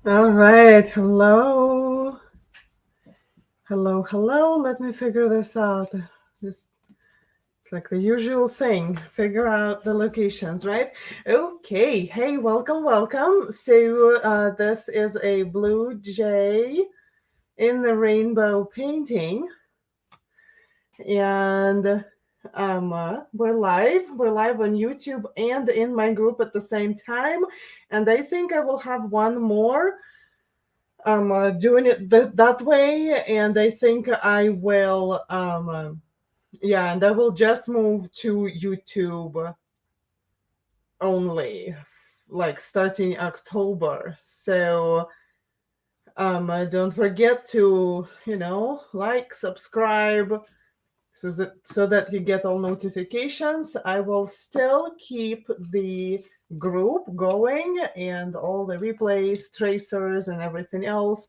All right. Hello. Hello. Hello. Let me figure this out. This It's like the usual thing. Figure out the locations, right? Okay. Hey, welcome, welcome. So this is a blue jay in the rainbow painting, and we're live. We're live on YouTube and in my group at the same time. And I think I will have one more doing it that way, and I think I will yeah, and I will just move to YouTube only, like starting October. So don't forget to like, subscribe, so that you get all notifications. I will still keep the group going, and all the replays, tracers, and everything else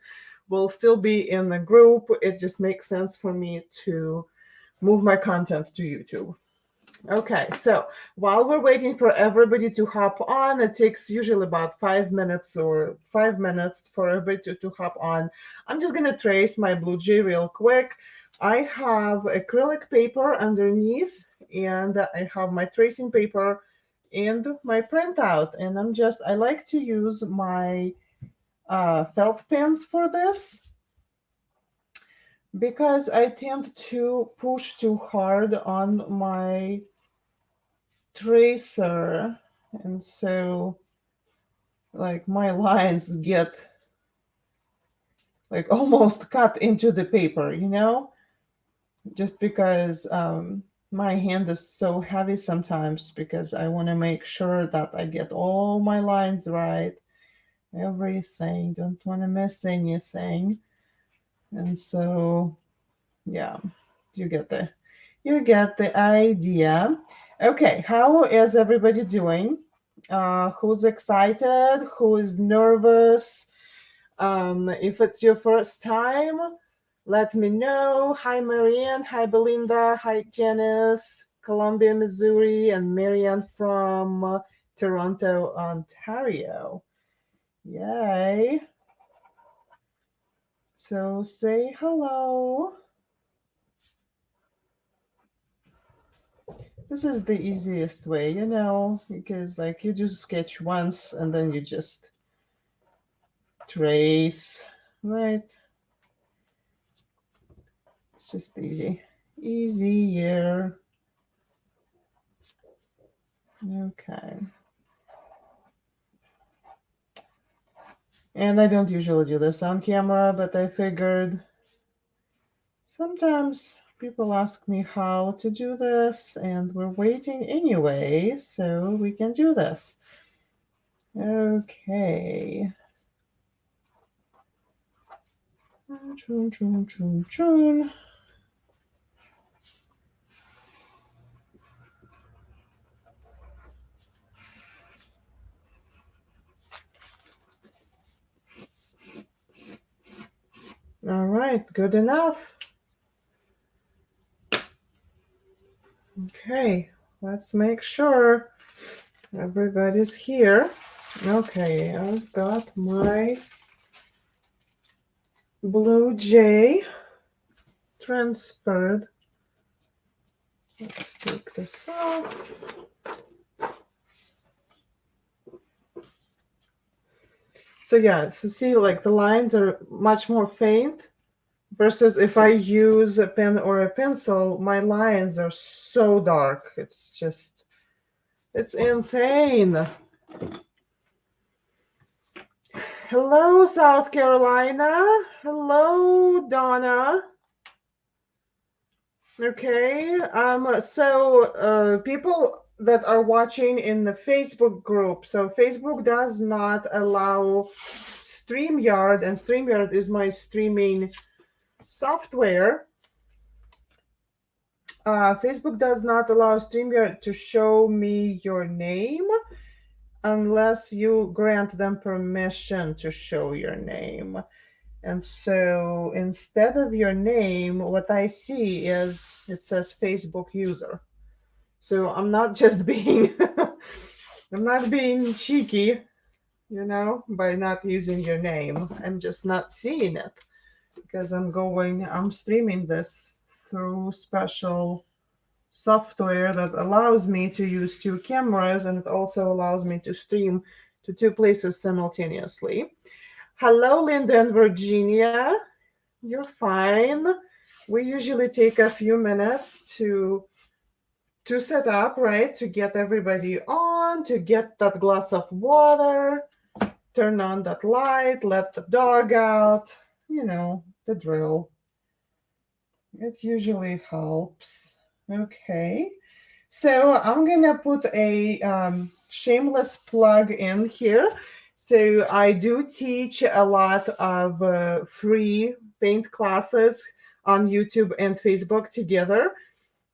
will still be in the group. It just makes sense for me to move my content to YouTube. Okay, so while we're waiting for everybody to hop on, it takes usually about 5 minutes or 5 minutes for everybody to hop on. I'm just gonna trace my blue jay real quick. I have acrylic paper underneath, and I have my tracing paper and my printout. And I like to use my felt pens for this because I tend to push too hard on my tracer, and so like my lines get like almost cut into the paper, just because my hand is so heavy sometimes, because I want to make sure that I get all my lines right, everything, don't want to miss anything. And so yeah, you get the idea. Okay, how is everybody doing? Who's excited? Who is nervous? If it's your first time, let me know. Hi, Marianne. Hi, Belinda. Hi, Janice, Columbia, Missouri, and Marianne from Toronto, Ontario. Yay. So say hello. This is the easiest way, because like you just sketch once and then you just trace, right? It's just easy. Easier. Okay. And I don't usually do this on camera, but I figured sometimes people ask me how to do this, and we're waiting anyway, so we can do this. Okay. Chun, chun, chun, chun. All right, good enough. Okay, let's make sure everybody's here. Okay, I've got my blue jay transferred. Let's take this off. So yeah, so see, like the lines are much more faint, versus if I use a pen or a pencil, my lines are so dark. It's insane. Hello, South Carolina. Hello, Donna. Okay. So people that are watching in the Facebook group. So Facebook does not allow StreamYard, and StreamYard is my streaming software. Facebook does not allow StreamYard to show me your name unless you grant them permission to show your name. And so instead of your name, what I see is it says Facebook user. So I'm not just being I'm not being cheeky. by not using your name. I'm just not seeing it because I'm streaming this through special software that allows me to use two cameras, and it also allows me to stream to two places simultaneously. Hello, Linda and Virginia. You're fine. We usually take a few minutes to set up, right? To get everybody on, to get that glass of water, turn on that light, let the dog out, the drill. It usually helps. Okay. So I'm gonna put a shameless plug in here. So I do teach a lot of free paint classes on YouTube and Facebook together.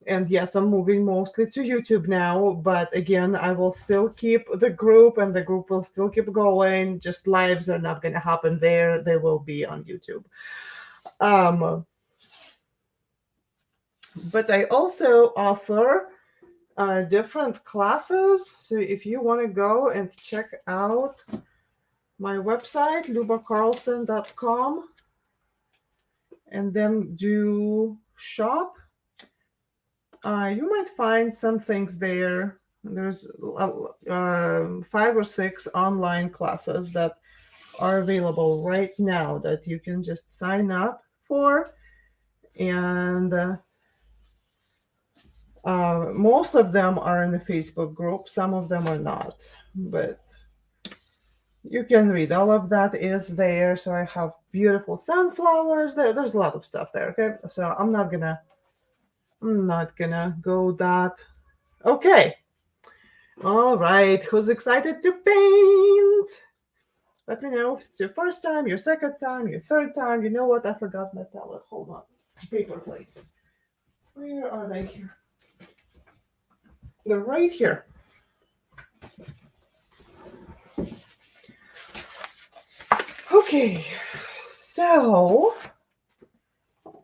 And yes, I'm moving mostly to YouTube now, but again, I will still keep the group and the group will still keep going. Just lives are not going to happen there. They will be on YouTube. But I also offer different classes. So if you want to go and check out my website, lubacarlson.com, and then do shop, you might find some things there. There's 5 or 6 online classes that are available right now that you can just sign up for. And most of them are in the Facebook group. Some of them are not. But you can read. All of that is there. So I have beautiful sunflowers there. There's a lot of stuff there. Okay. So I'm not gonna go that. Okay. All right. Who's excited to paint? Let me know if it's your first time, your second time, your third time. You know what? I forgot my palette. Hold on. Paper plates. Where are they here? They're right here. Okay. So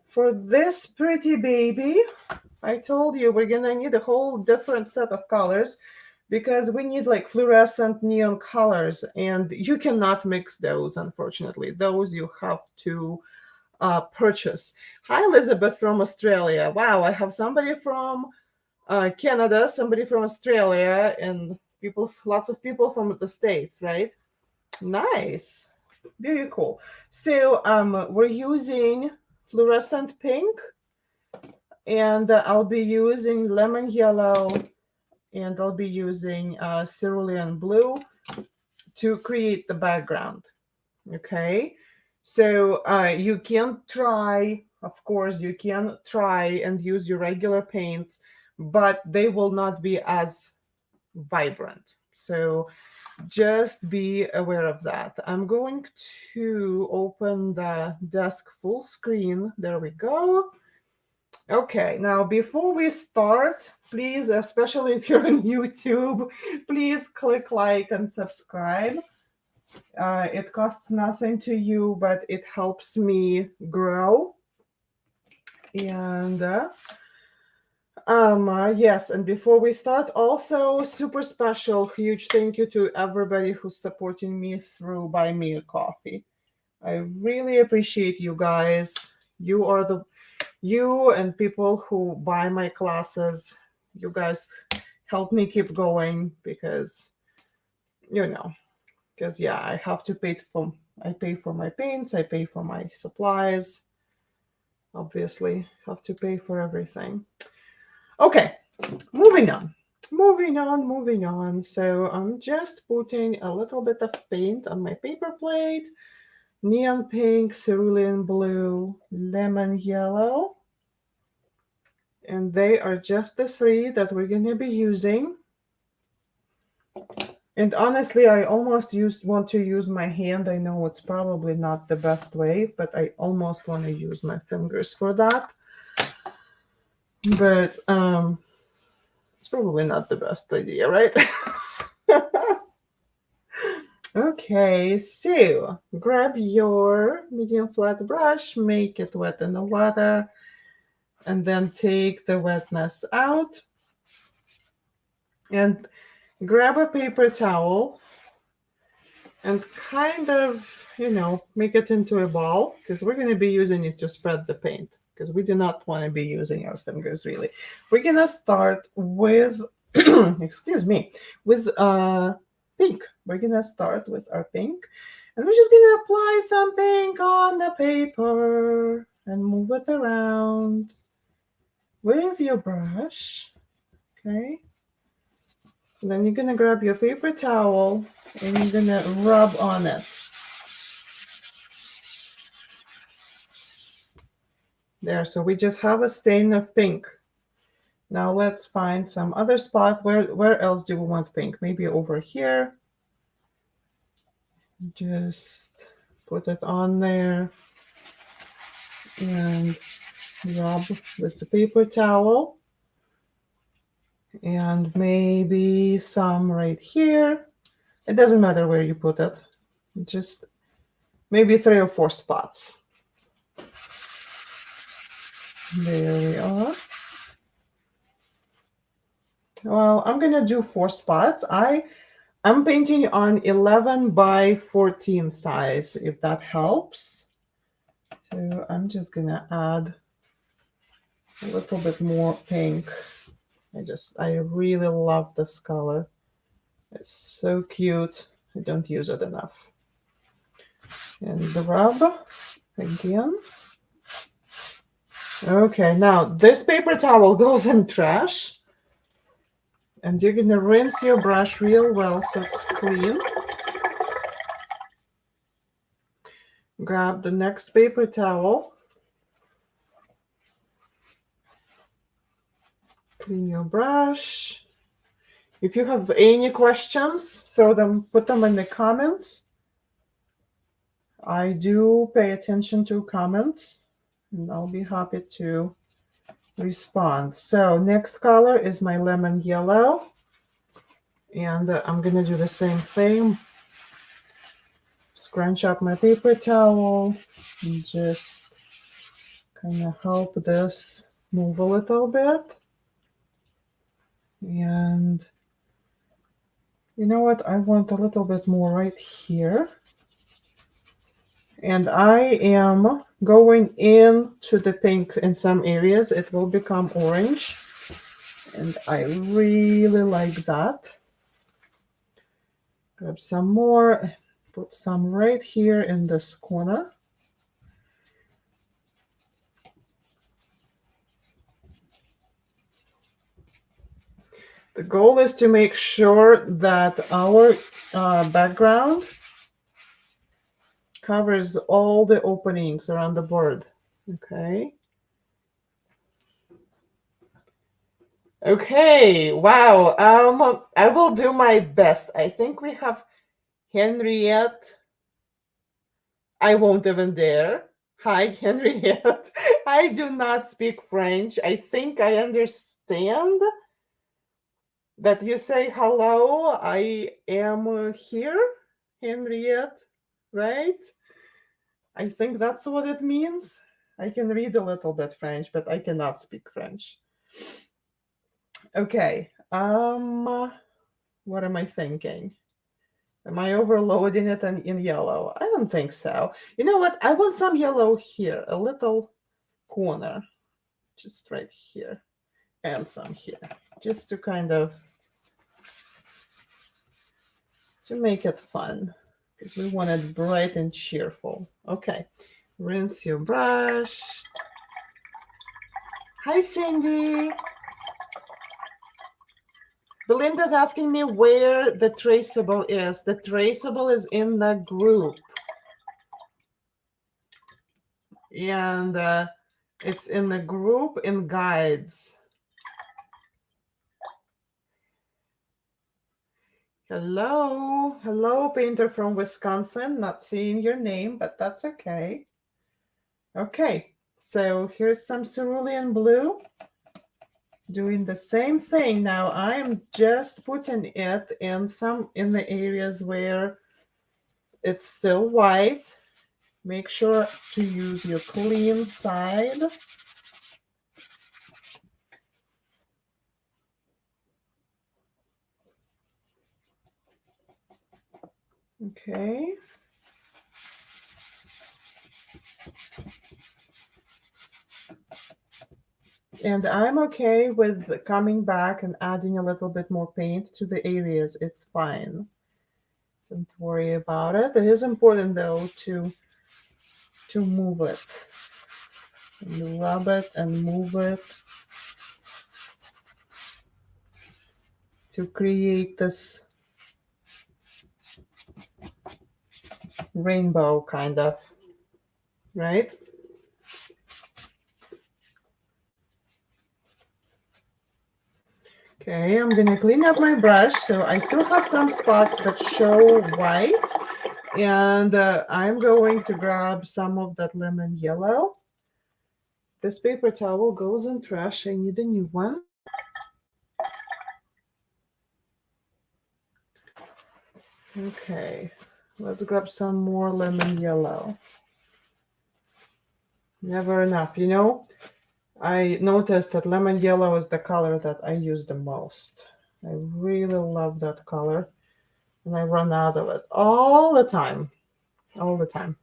for this pretty baby, I told you we're gonna need a whole different set of colors because we need like fluorescent neon colors, and you cannot mix those, unfortunately. Those you have to purchase. Hi, Elizabeth from Australia. Wow, I have somebody from Canada, somebody from Australia, and lots of people from the States, right? Nice. Very cool. So we're using fluorescent pink, and I'll be using lemon yellow, and I'll be using cerulean blue to create the background. Okay, so you can try, of course, you can try and use your regular paints, but they will not be as vibrant. So just be aware of that. I'm going to open the desk full screen. There we go. Okay, now before we start, please, especially if you're on YouTube, please click like and subscribe. It costs nothing to you, but it helps me grow. And yes, and before we start, also super special, huge thank you to everybody who's supporting me through Buy Me a Coffee. I really appreciate you guys. You and people who buy my classes, you guys help me keep going because yeah, I pay for my paints, I pay for my supplies. Obviously, have to pay for everything. Okay, moving on. So I'm just putting a little bit of paint on my paper plate. Neon pink, cerulean blue, lemon yellow. And they are just the 3 that we're going to be using. And honestly, I almost want to use my hand. I know it's probably not the best way, but I almost want to use my fingers for that. But it's probably not the best idea, right? Okay, so grab your medium flat brush, make it wet in the water, and then take the wetness out. And grab a paper towel and kind of, make it into a ball, because we're going to be using it to spread the paint, because we do not want to be using our fingers really. We're going to start with, excuse me, with pink. We're going to start with our pink, and we're just going to apply some pink on the paper and move it around with your brush. Okay. And then you're going to grab your paper towel and you're going to rub on it. There, so we just have a stain of pink. Now let's find some other spot. Where else do we want pink? Maybe over here. Just put it on there and rub with the paper towel. And maybe some right here. It doesn't matter where you put it. Just maybe 3 or 4 spots. There we are. Well, I'm gonna do 4 spots. I'm painting on 11 by 14 size, if that helps. So I'm just gonna add a little bit more pink. I really love this color. It's so cute. I don't use it enough. And the rub again. Okay, now this paper towel goes in trash. And you're gonna rinse your brush real well so it's clean. Grab the next paper towel. Clean your brush. If you have any questions, put them in the comments. I do pay attention to comments, and I'll be happy to respond. So next color is my lemon yellow, and I'm gonna do the same thing. Scrunch up my paper towel and just kind of help this move a little bit. And you know what? I want a little bit more right here. And I am going into the pink in some areas. It will become orange. And I really like that. Grab some more. Put some right here in this corner. The goal is to make sure that our background covers all the openings around the board. Okay. Okay, wow. I will do my best. I think we have Henriette. I won't even dare. Hi, Henriette. I do not speak French. I think I understand that you say hello. I am here, Henriette, right? I think that's what it means. I can read a little bit French, but I cannot speak French. Okay. What am I thinking? Am I overloading it in yellow? I don't think so. You know what? I want some yellow here, a little corner, just right here, and some here, just to kind of to make it fun, because we want it bright and cheerful. Okay, rinse your brush. Hi, Cindy. Belinda's asking me where the traceable is. The traceable is in the group. And it's in the group in guides. Hello. Hello, painter from Wisconsin. Not seeing your name, but that's okay. Okay, so here's some cerulean blue. Doing the same thing. Now I'm just putting it in the areas where it's still white. Make sure to use your clean side. Okay. And I'm okay with coming back and adding a little bit more paint to the areas. It's fine. Don't worry about it. It is important though to move it. And rub it and move it to create this rainbow kind of, right? Okay, I'm gonna clean up my brush. So I still have some spots that show white, and I'm going to grab some of that lemon yellow. This paper towel goes in trash. I need a new one. Okay, let's grab some more lemon yellow. Never enough, you know? I noticed that lemon yellow is the color that I use the most. I really love that color, and I run out of it all the time. All the time.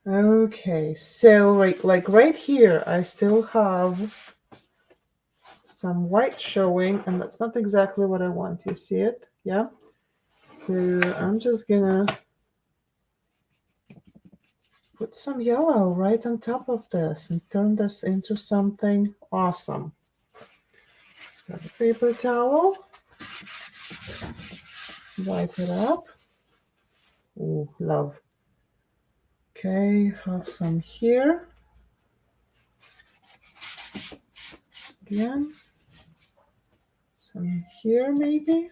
Okay, so like right here, I still have some white showing, and that's not exactly what I want. You see it? Yeah? So I'm just gonna put some yellow right on top of this and turn this into something awesome. Got a paper towel. Wipe it up. Ooh, love. Okay, have some here. Again. Some here maybe.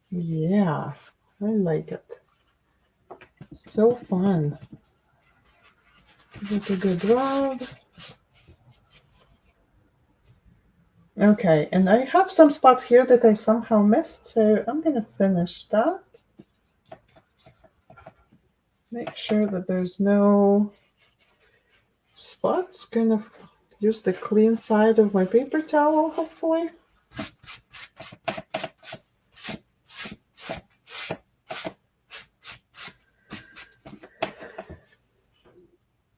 Yeah, I like it. So fun. Give it a good rub. Okay, and I have some spots here that I somehow missed, so I'm gonna finish that. Make sure that there's no spots. Gonna use the clean side of my paper towel, hopefully.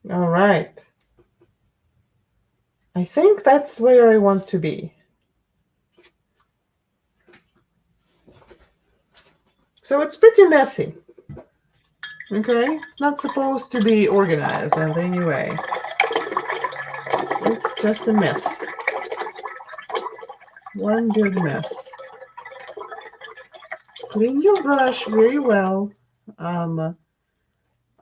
All right. I think that's where I want to be. So it's pretty messy. Okay, it's not supposed to be organized in any way. It's just a mess. One good mess. Clean your brush very well.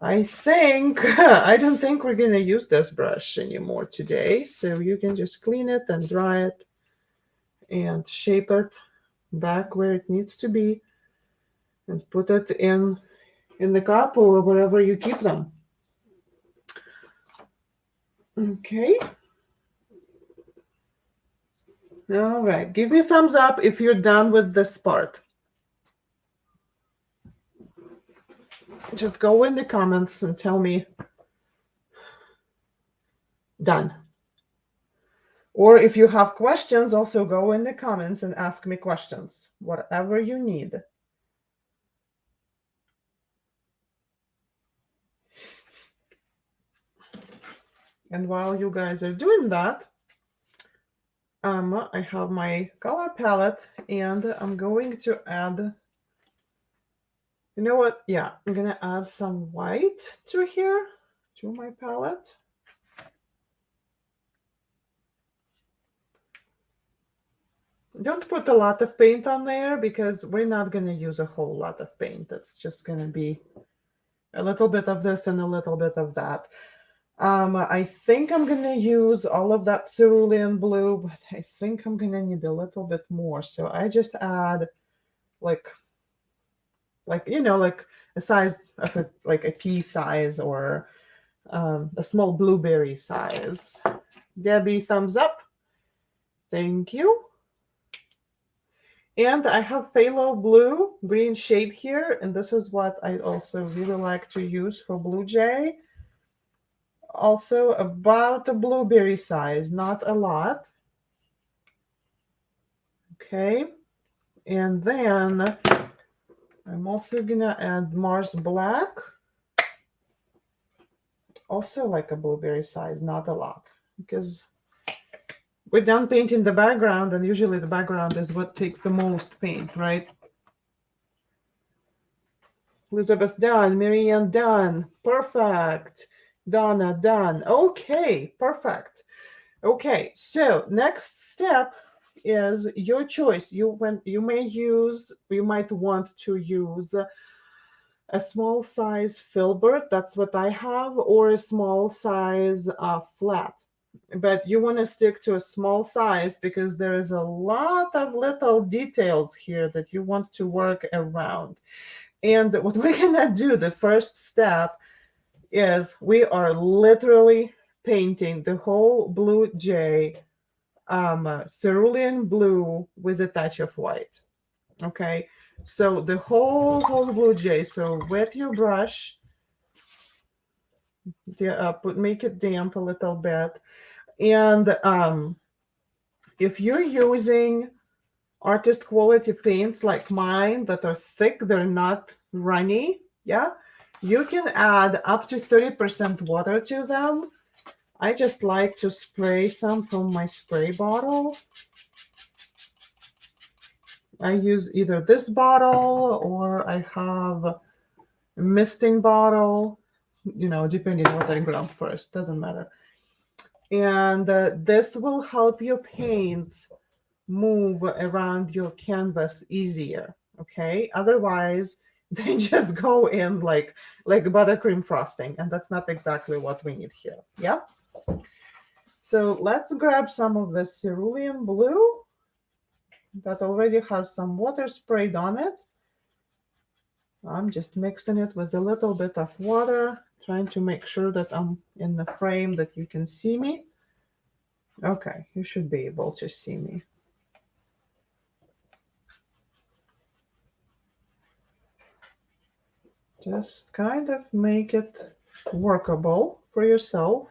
I think, I don't think we're gonna use this brush anymore today. So you can just clean it and dry it and shape it back where it needs to be and put it in the cup or wherever you keep them. Okay. All right. Give me a thumbs up if you're done with this part. Just go in the comments and tell me done. Or if you have questions, also go in the comments and ask me questions, whatever you need. And while you guys are doing that, I have my color palette and I'm going to add, you know what? Yeah, I'm gonna add some white to here, to my palette. Don't put a lot of paint on there because we're not gonna use a whole lot of paint. It's just gonna be a little bit of this and a little bit of that. I think I'm gonna use all of that cerulean blue, but I think I'm gonna need a little bit more. So I just add like you know, like a size of like a pea size or a small blueberry size. Debbie, thumbs up. Thank you. And I have phthalo blue green shade here, and this is what I also really like to use for Blue Jay. Also about a blueberry size, not a lot. Okay, and then I'm also gonna add Mars Black, also like a blueberry size, not a lot, because we're done painting the background, and usually the background is what takes the most paint, right? Elizabeth done, Marianne done, perfect. Donna done. Okay, perfect. Okay, so next step is your choice. You might want to use a small size filbert, that's what I have, or a small size flat. But you want to stick to a small size because there is a lot of little details here that you want to work around. And what we're gonna do, the first step, is we are literally painting the whole blue jay cerulean blue with a touch of white. Okay, so the whole blue jay. So wet your brush, make it damp a little bit, and if you're using artist quality paints like mine that are thick, they're not runny, yeah, you can add up to 30% water to them. I just like to spray some from my spray bottle. I use either this bottle or I have a misting bottle, depending on what I grab first, doesn't matter. And this will help your paints move around your canvas easier, okay? Otherwise, they just go in like buttercream frosting, and that's not exactly what we need here, yeah? So let's grab some of the cerulean blue that already has some water sprayed on it. I'm just mixing it with a little bit of water, trying to make sure that I'm in the frame that you can see me. Okay, you should be able to see me. Just kind of make it workable for yourself.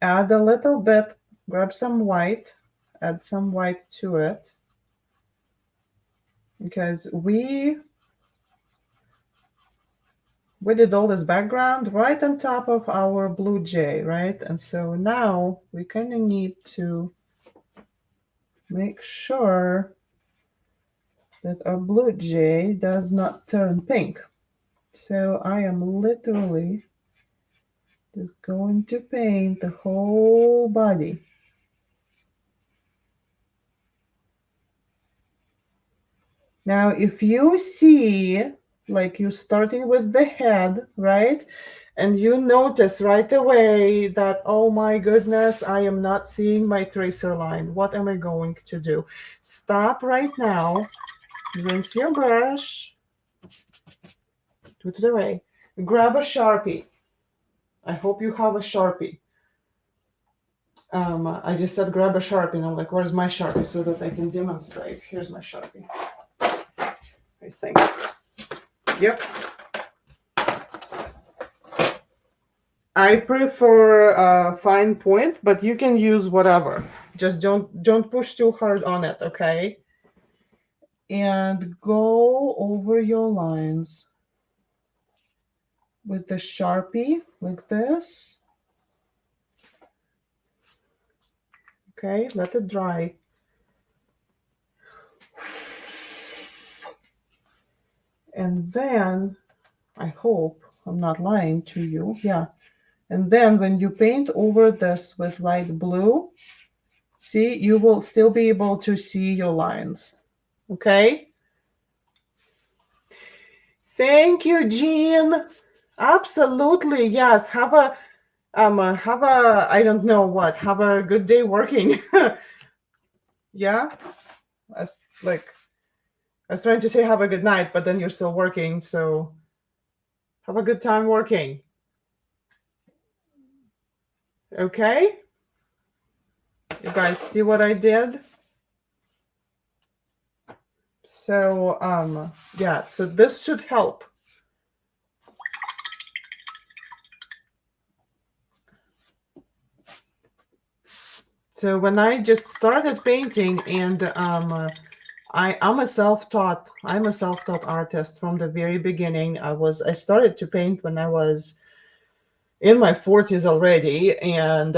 Add a little bit, grab some white, add some white to it, because we did all this background right on top of our blue jay, right? And so now we kind of need to make sure that our blue jay does not turn pink. So I am literally just going to paint the whole body. Now, if you see, like you're starting with the head, right? And you notice right away that, oh my goodness, I am not seeing my tracer line. What am I going to do? Stop right now, rinse your brush, put it away, grab a Sharpie. I hope you have a Sharpie. I just said grab a Sharpie, and I'm like, where's my Sharpie so that I can demonstrate? Here's my Sharpie. I think. Yep. I prefer fine point, but you can use whatever. Just don't push too hard on it, okay? And go over your lines with the Sharpie like this. Okay, let it dry. And then, I hope I'm not lying to you, yeah. And then when you paint over this with light blue, see, you will still be able to see your lines, okay? Thank you, Jean. Absolutely, yes. Have a I don't know what. Have a good day working. Yeah. I, like I was trying to say have a good night, but then you're still working, so have a good time working. Okay? You guys see what I did? So yeah, so this should help. So when I just started painting, and I'm a self-taught artist from the very beginning. I started to paint when I was in my 40s already, and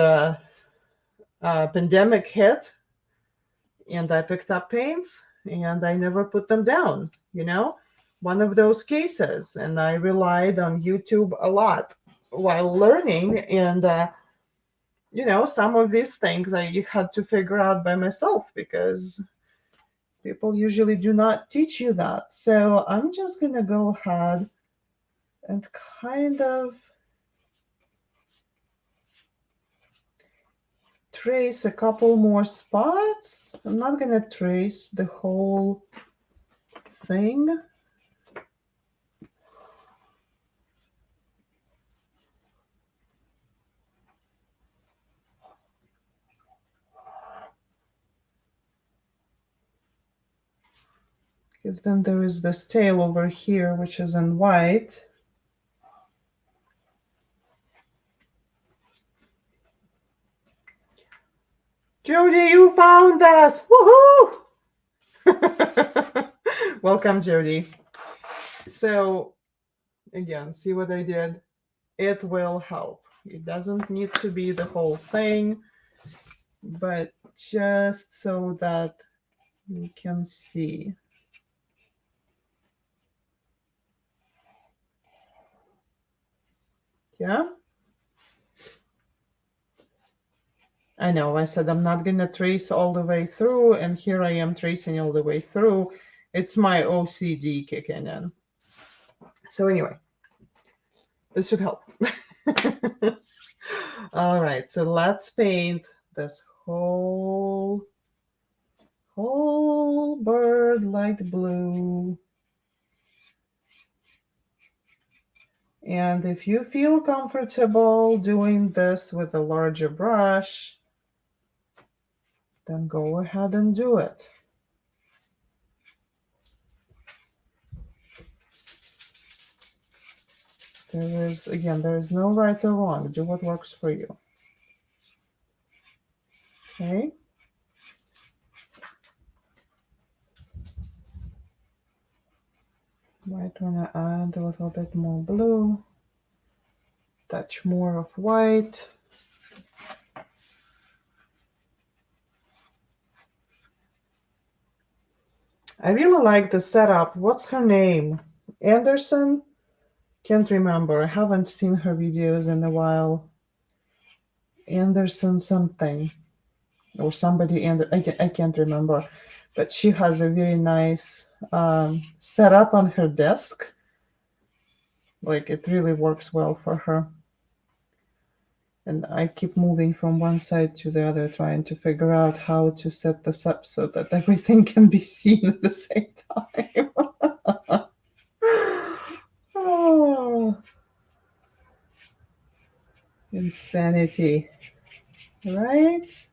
pandemic hit, and I picked up paints, and I never put them down. One of those cases, and I relied on YouTube a lot while learning, and some of these things I had to figure out by myself, because people usually do not teach you that. So I'm just gonna go ahead and kind of trace a couple more spots. I'm not gonna trace the whole thing. Because then there is this tail over here, which is in white. Jody, you found us! Woohoo! Welcome, Jody. So, again, see what I did? It will help. It doesn't need to be the whole thing, but just so that you can see. Yeah? I know, I said I'm not going to trace all the way through, and here I am tracing all the way through. It's my OCD kicking in. So anyway, this should help. All right, so let's paint this whole bird light blue. And if you feel comfortable doing this with a larger brush, then go ahead and do it. There is no right or wrong. Do what works for you. Okay? Might want to add a little bit more blue, touch more of white. I really like the setup. What's her name? Anderson? Can't remember. I haven't seen her videos in a while. Anderson something. Or somebody, and I can't remember. But she has a very nice setup on her desk. Like, it really works well for her. And I keep moving from one side to the other, trying to figure out how to set this up so that everything can be seen at the same time. Oh, insanity, right?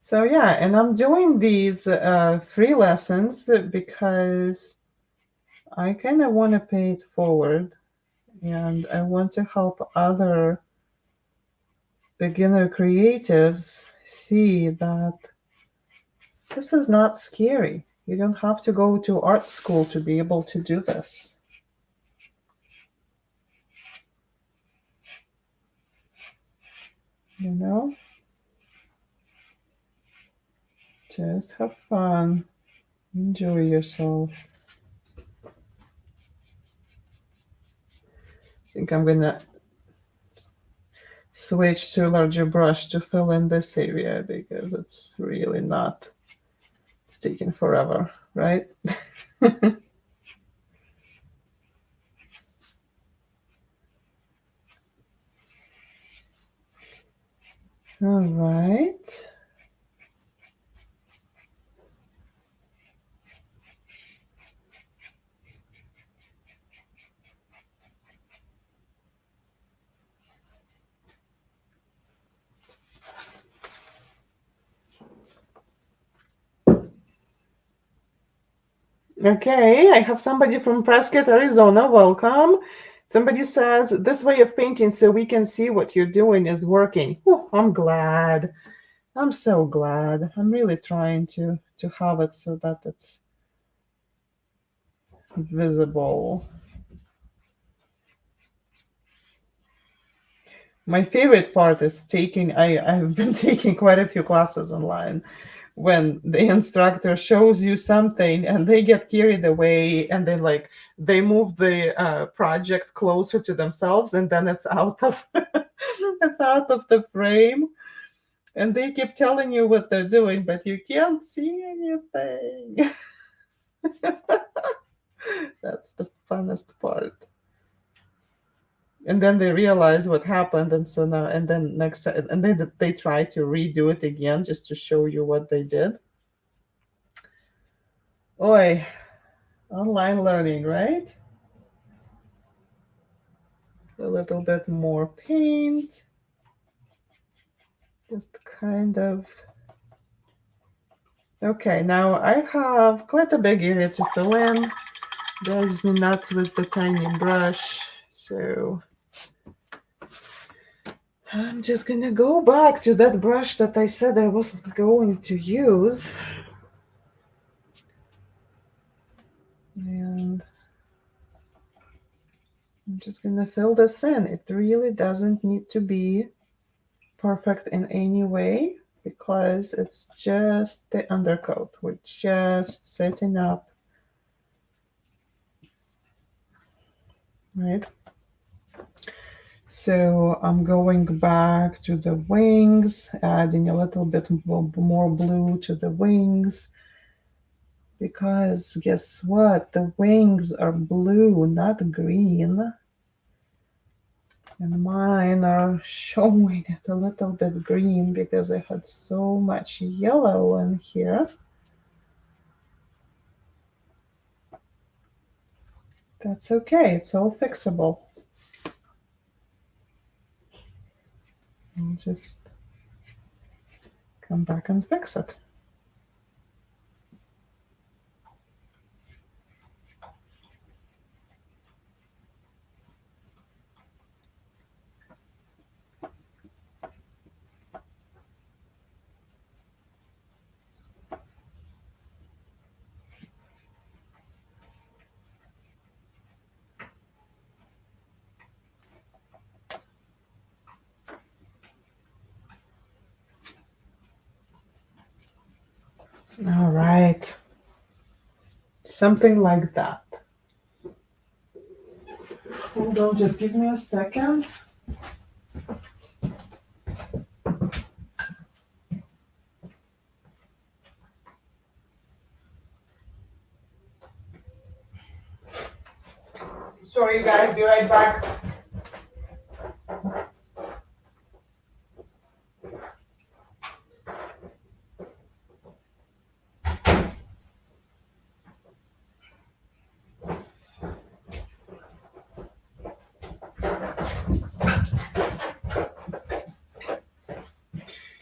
So yeah, and I'm doing these free lessons because I kind of want to pay it forward, and I want to help other beginner creatives see that this is not scary. You don't have to go to art school to be able to do this. You know? Just have fun. Enjoy yourself. I think I'm gonna switch to a larger brush to fill in this area because it's really not, it's taking forever, right? All right. Okay, I have somebody from Prescott, Arizona. Welcome. Somebody says this way of painting so we can see what you're doing is working. Oh, I'm glad. I'm so glad. I'm really trying to have it so that it's visible. My favorite part is I've been taking quite a few classes online when the instructor shows you something and they get carried away and they move the project closer to themselves and then it's out of it's out of the frame and they keep telling you what they're doing but you can't see anything. That's the funnest part. And then they realize what happened and so now and then next and then they try to redo it again just to show you what they did. Oi, online learning, right? A little bit more paint, just kind of. Okay, now I have quite a big area to fill in. Drives me nuts with the tiny brush, so I'm just gonna go back to that brush that I said I wasn't going to use. And I'm just gonna fill this in. It really doesn't need to be perfect in any way because it's just the undercoat. We're just setting up, right? So I'm going back to the wings, adding a little bit more blue to the wings because guess what? The wings are blue, not green. And mine are showing it a little bit green because I had so much yellow in here. That's okay, it's all fixable. I'll just come back and fix it. All right. Something like that. Hold on, just give me a second. Sorry, guys, be right back.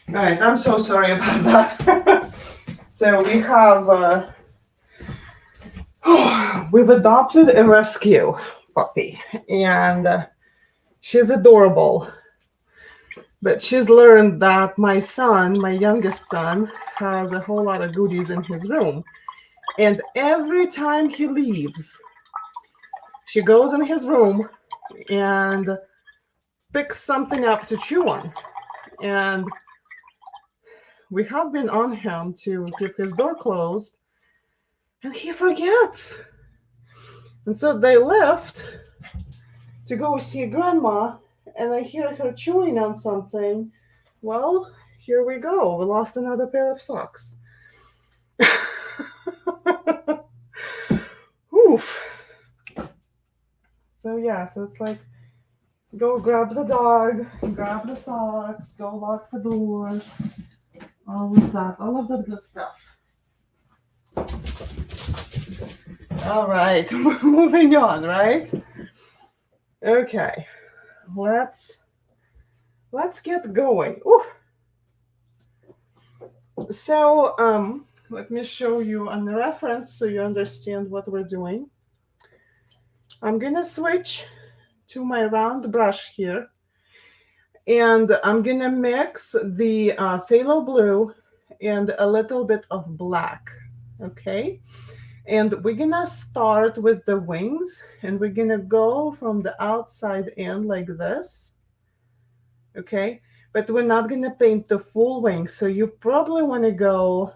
All right, I'm so sorry about that. So we have, we've adopted a rescue puppy, and she's adorable. But she's learned that my son, my youngest son, has a whole lot of goodies in his room. And every time he leaves, she goes in his room and picks something up to chew on. And we have been on him to keep his door closed, and he forgets. And so they left to go see grandma, and I hear her chewing on something. Well, here we go. We lost another pair of socks. Oof. So yeah, so it's like go grab the dog, grab the socks, go lock the door, all of that good stuff. All right, moving on, right? Okay, let's get going. Ooh. So let me show you on the reference so you understand what we're doing. I'm gonna switch to my round brush here, and I'm gonna mix the phthalo blue and a little bit of black, okay? And we're gonna start with the wings, and we're gonna go from the outside in like this, okay? But we're not gonna paint the full wing, so you probably wanna go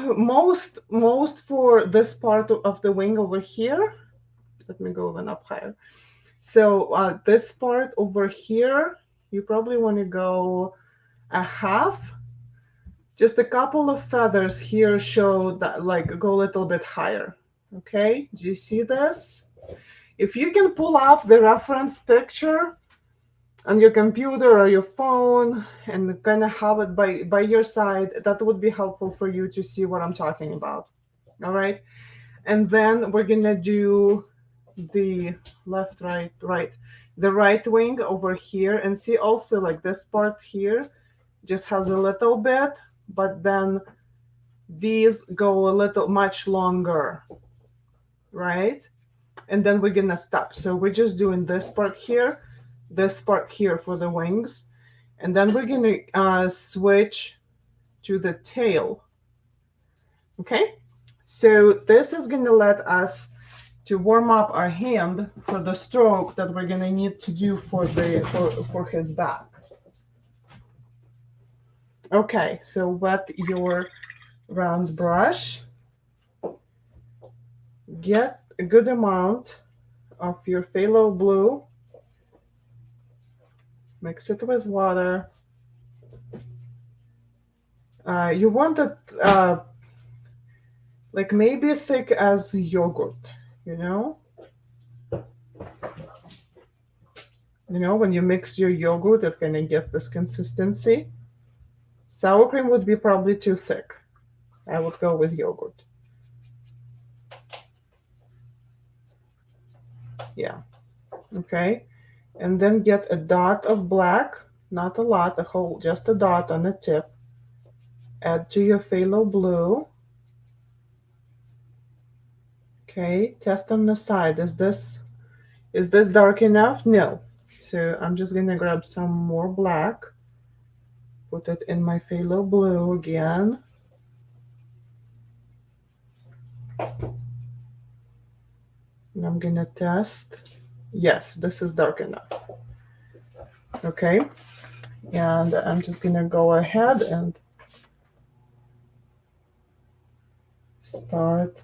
most for this part of the wing over here. Let me go even up higher. So this part over here, you probably want to go a half. Just a couple of feathers here show that, like, go a little bit higher. Okay, do you see this? If you can pull up the reference picture on your computer or your phone and kind of have it by your side, that would be helpful for you to see what I'm talking about. All right, and then we're gonna do the left, right, right, the right wing over here, and see also like this part here just has a little bit, but then these go a little much longer, right? And then we're gonna stop. So we're just doing this part here for the wings, and then we're gonna switch to the tail. Okay, so this is gonna let us to warm up our hand for the stroke that we're gonna need to do for his back. Okay, so wet your round brush. Get a good amount of your phthalo blue. Mix it with water. You want it like maybe thick as yogurt, you know? When you mix your yogurt, it kind of gets this consistency. Sour cream would be probably too thick. I would go with yogurt. Yeah. Okay. And then get a dot of black, not a lot, just a dot on the tip. Add to your phthalo blue. Okay, test on the side. Is this dark enough? No. So I'm just gonna grab some more black, put it in my phthalo blue again. And I'm gonna test. Yes, this is dark enough. Okay, and I'm just gonna go ahead and start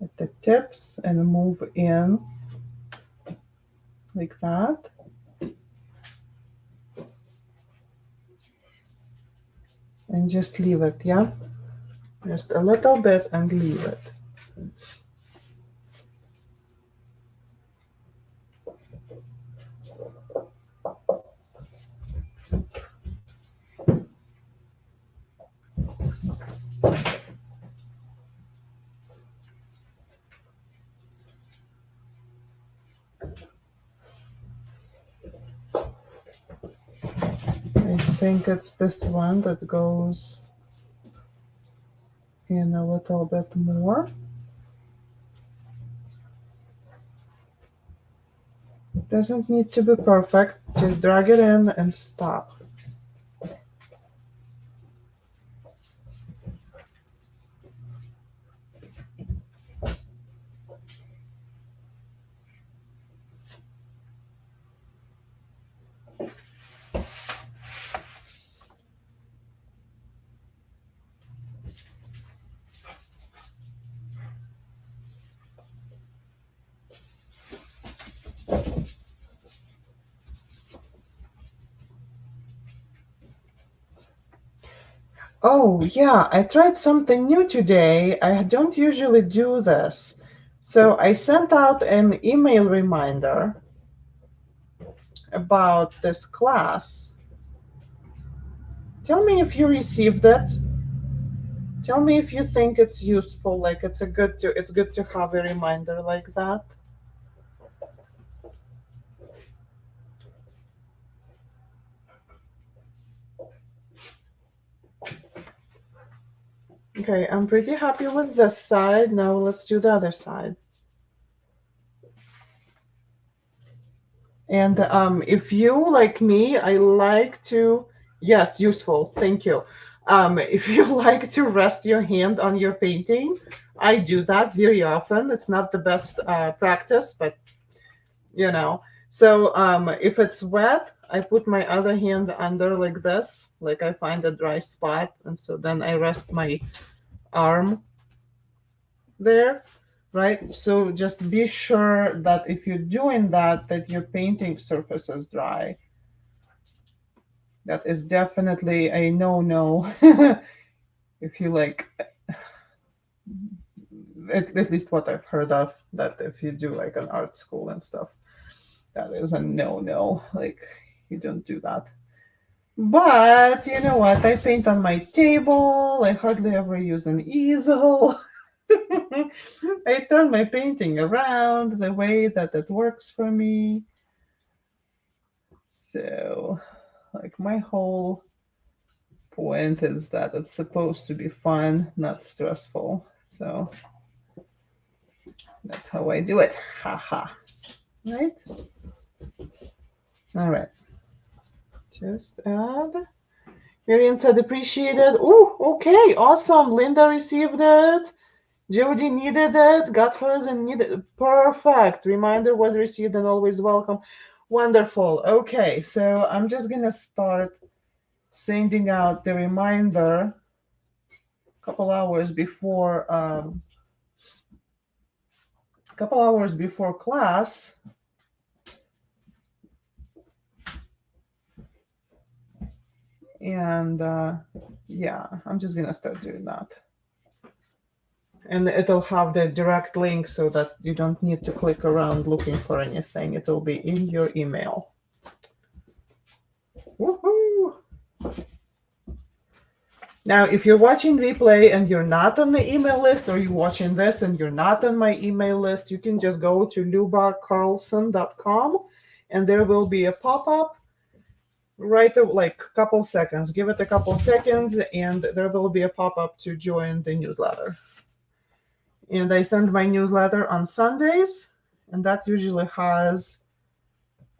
at the tips and move in like that. And just leave it, yeah? Just a little bit and leave it. I think it's this one that goes in a little bit more. It doesn't need to be perfect, just drag it in and stop. Oh, yeah, I tried something new today. I don't usually do this. So I sent out an email reminder about this class. Tell me if you received it. Tell me if you think it's useful, like it's good to have a reminder like that. Okay, I'm pretty happy with this side. Now let's do the other side. And if you, like me, I like to, yes, useful, thank you. If you like to rest your hand on your painting, I do that very often. It's not the best practice, but you know. So if it's wet, I put my other hand under like this, like I find a dry spot, and so then I rest my arm there, right? So just be sure that if you're doing that, that your painting surface is dry. That is definitely a no-no. If you like, at least what I've heard of, that if you do like an art school and stuff, that is a no-no. Like, you don't do that. But you know what? I paint on my table. I hardly ever use an easel. I turn my painting around the way that it works for me. So, like, my whole point is that it's supposed to be fun, not stressful. So, that's how I do it. Haha. Right? All right. Just add. Marian said appreciated. Oh, okay. Awesome. Linda received it. Jody needed it, got hers and needed it. Perfect. Reminder was received and always welcome. Wonderful. Okay, so I'm just gonna start sending out the reminder a couple hours before class. And yeah, I'm just gonna start doing that. And it'll have the direct link so that you don't need to click around looking for anything. It'll be in your email. Woohoo! Now, if you're watching replay and you're not on the email list, or you're watching this and you're not on my email list, you can just go to lubacarlson.com and there will be a pop-up right like a couple seconds. Give it a couple seconds and there will be a pop-up to join the newsletter. And I send my newsletter on Sundays, and that usually has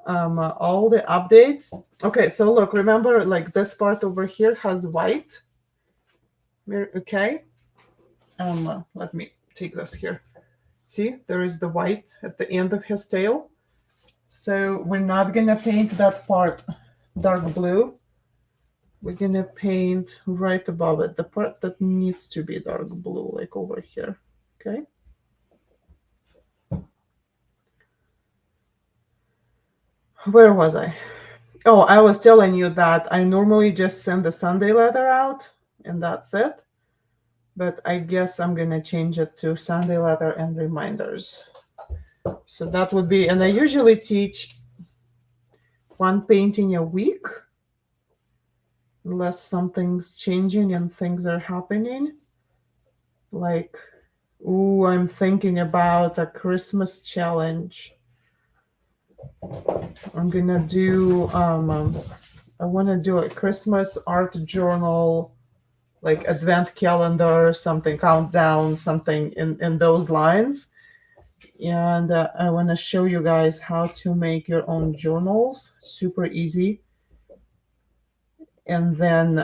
all the updates. Okay, so look, remember, like, this part over here has white. Okay, let me take this here. See, there is the white at the end of his tail. So we're not gonna paint that part dark blue. We're gonna paint right above it, the part that needs to be dark blue, like over here. Okay. Where was I? Oh, I was telling you that I normally just send the Sunday letter out and that's it. But I guess I'm gonna change it to Sunday letter and reminders. So that would be, and I usually teach one painting a week, unless something's changing and things are happening. Like, ooh, I'm thinking about a Christmas challenge. I'm gonna do, I wanna do a Christmas art journal, like advent calendar, something, countdown, something in those lines. And I want to show you guys how to make your own journals. Super easy. And then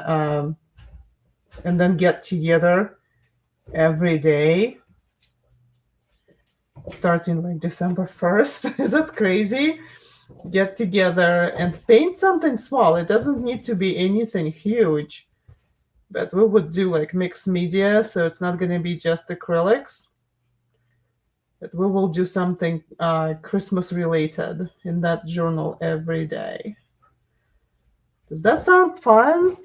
get together every day, starting like December 1st. Is that crazy? Get together and paint something small. It doesn't need to be anything huge, but we would do like mixed media, so it's not going to be just acrylics. But we will do something Christmas related in that journal every day. Does that sound fun?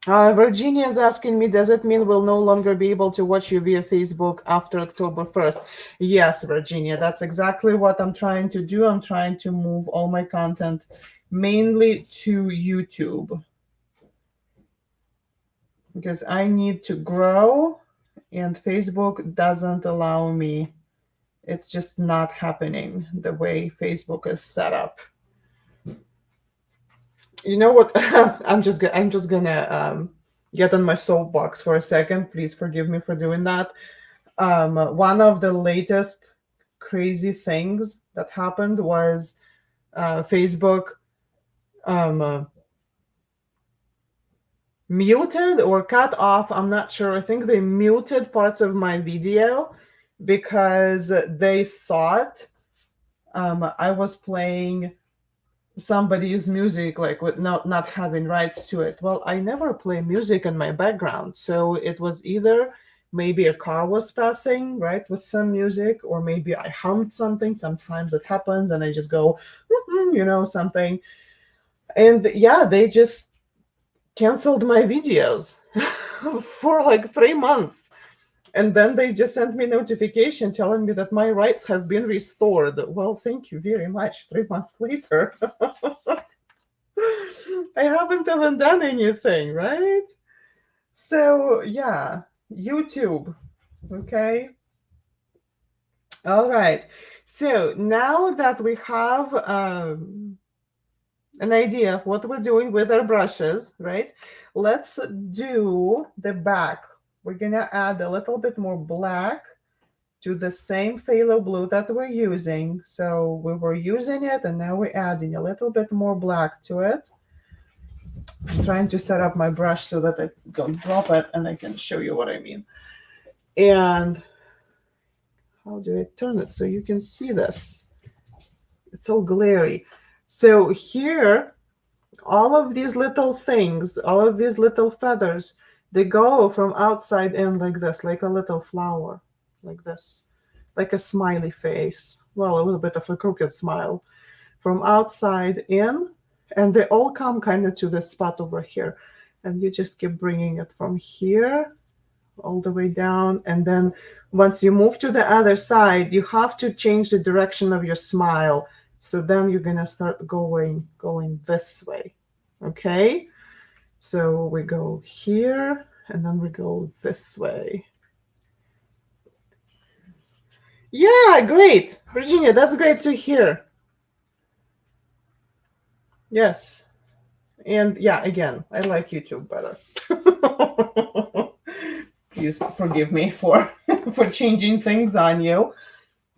Virginia is asking me, does it mean we'll no longer be able to watch you via Facebook after October 1st? Yes, Virginia, that's exactly what I'm trying to do. I'm trying to move all my content mainly to YouTube, because I need to grow and Facebook doesn't allow me. It's just not happening the way Facebook is set up. You know what? I'm just gonna get on my soapbox for a second. Please forgive me for doing that. One of the latest crazy things that happened was Facebook um, muted or cut off. I'm not sure. I think they muted parts of my video because they thought I was playing somebody's music, like with not having rights to it. Well, I never play music in my background, so it was either maybe a car was passing right with some music, or maybe I hummed something. Sometimes it happens, and I just go, something. And yeah, they just canceled my videos for like 3 months. And then they just sent me notification telling me that my rights have been restored. Well, thank you very much. 3 months later. I haven't even done anything, right? So, yeah, YouTube. Okay. All right. So now that we have an idea of what we're doing with our brushes, right? Let's do the back. We're gonna add a little bit more black to the same phthalo blue that we're using. So we were using it, and now we're adding a little bit more black to it. I'm trying to set up my brush so that I don't drop it and I can show you what I mean. And how do I turn it so you can see this? It's so glary. So here, all of these little things, all of these little feathers, they go from outside in like this, like a little flower, like this, like a smiley face. Well, a little bit of a crooked smile from outside in, and they all come kind of to this spot over here. And you just keep bringing it from here all the way down. And then once you move to the other side, you have to change the direction of your smile. So then you're going to start going this way. Okay? So we go here, and then we go this way. Yeah, great. Virginia, that's great to hear. Yes. And yeah, again, I like YouTube better. Please forgive me for for changing things on you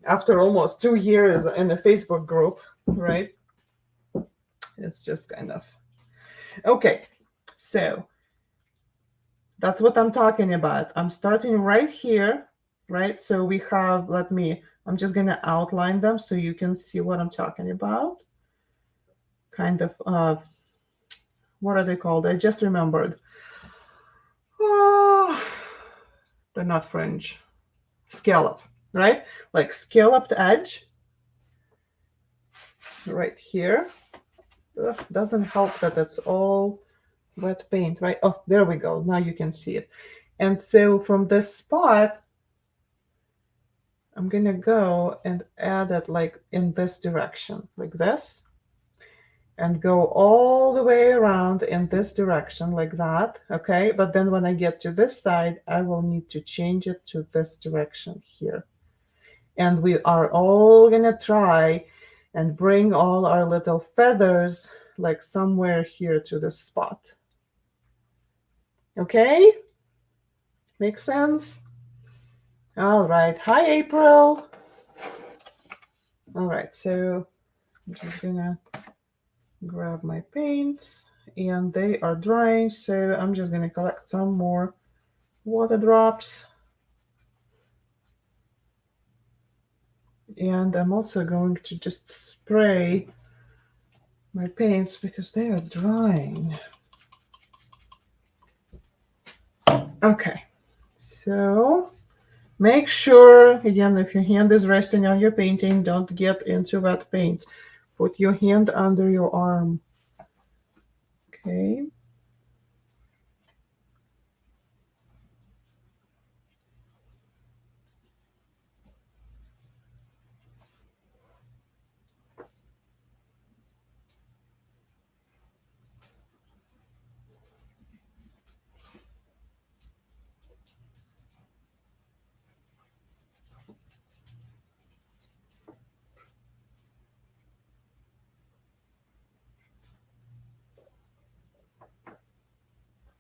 after almost 2 years in the Facebook group, right? It's just kind of okay. So that's what I'm talking about. I'm starting right here, right? So we have, I'm just gonna outline them so you can see what I'm talking about. Kind of what are they called? I just remembered. Oh, they're not fringe. Scallop, right? Like scalloped edge right here. Ugh, doesn't help that it's all wet paint, right? Oh, there we go. Now you can see it. And so from this spot, I'm gonna go and add it like in this direction, like this, and go all the way around in this direction like that, okay? But then when I get to this side, I will need to change it to this direction here. And we are all gonna try and bring all our little feathers like somewhere here to this spot. Okay? Makes sense? All right. Hi, April. All right, so I'm just gonna grab my paints, and they are drying, so I'm just gonna collect some more water drops. And I'm also going to just spray my paints because they are drying. Okay, so make sure, again, if your hand is resting on your painting, don't get into that paint. Put your hand under your arm. Okay.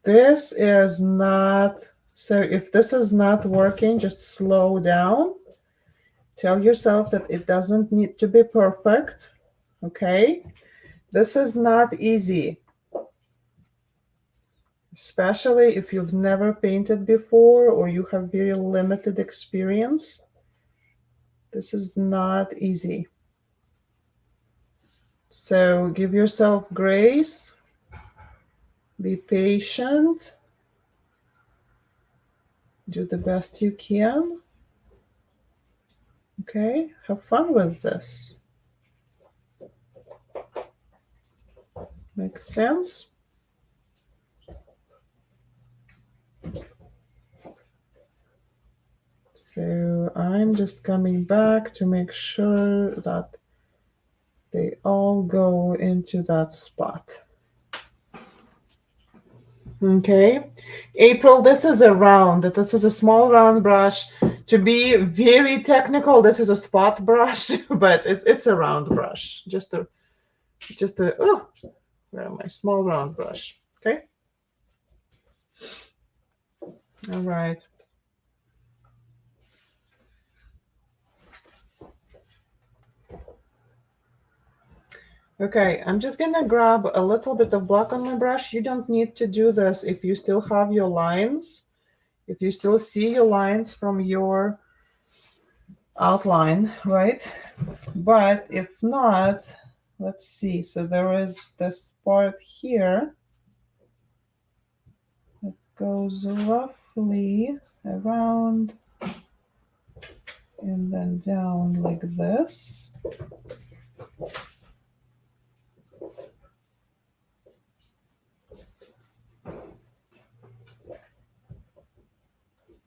this is not, so if this is not working, just slow down. Tell yourself that it doesn't need to be perfect, okay? This is not easy, especially if you've never painted before or you have very limited experience. This is not easy. So give yourself grace, be patient, do the best you can. Okay, have fun with this. Makes sense? So I'm just coming back to make sure that they all go into that spot. Okay, April, this is a round. This is a small round brush. To be very technical, this is a spot brush, but it's a round brush. Just a oh, where am I? Small round brush. Okay. All right. Okay, I'm just gonna grab a little bit of black on my brush. You don't need to do this if you still have your lines, if you still see your lines from your outline, right? But if not, let's see. So there is this part here that goes roughly around and then down like this.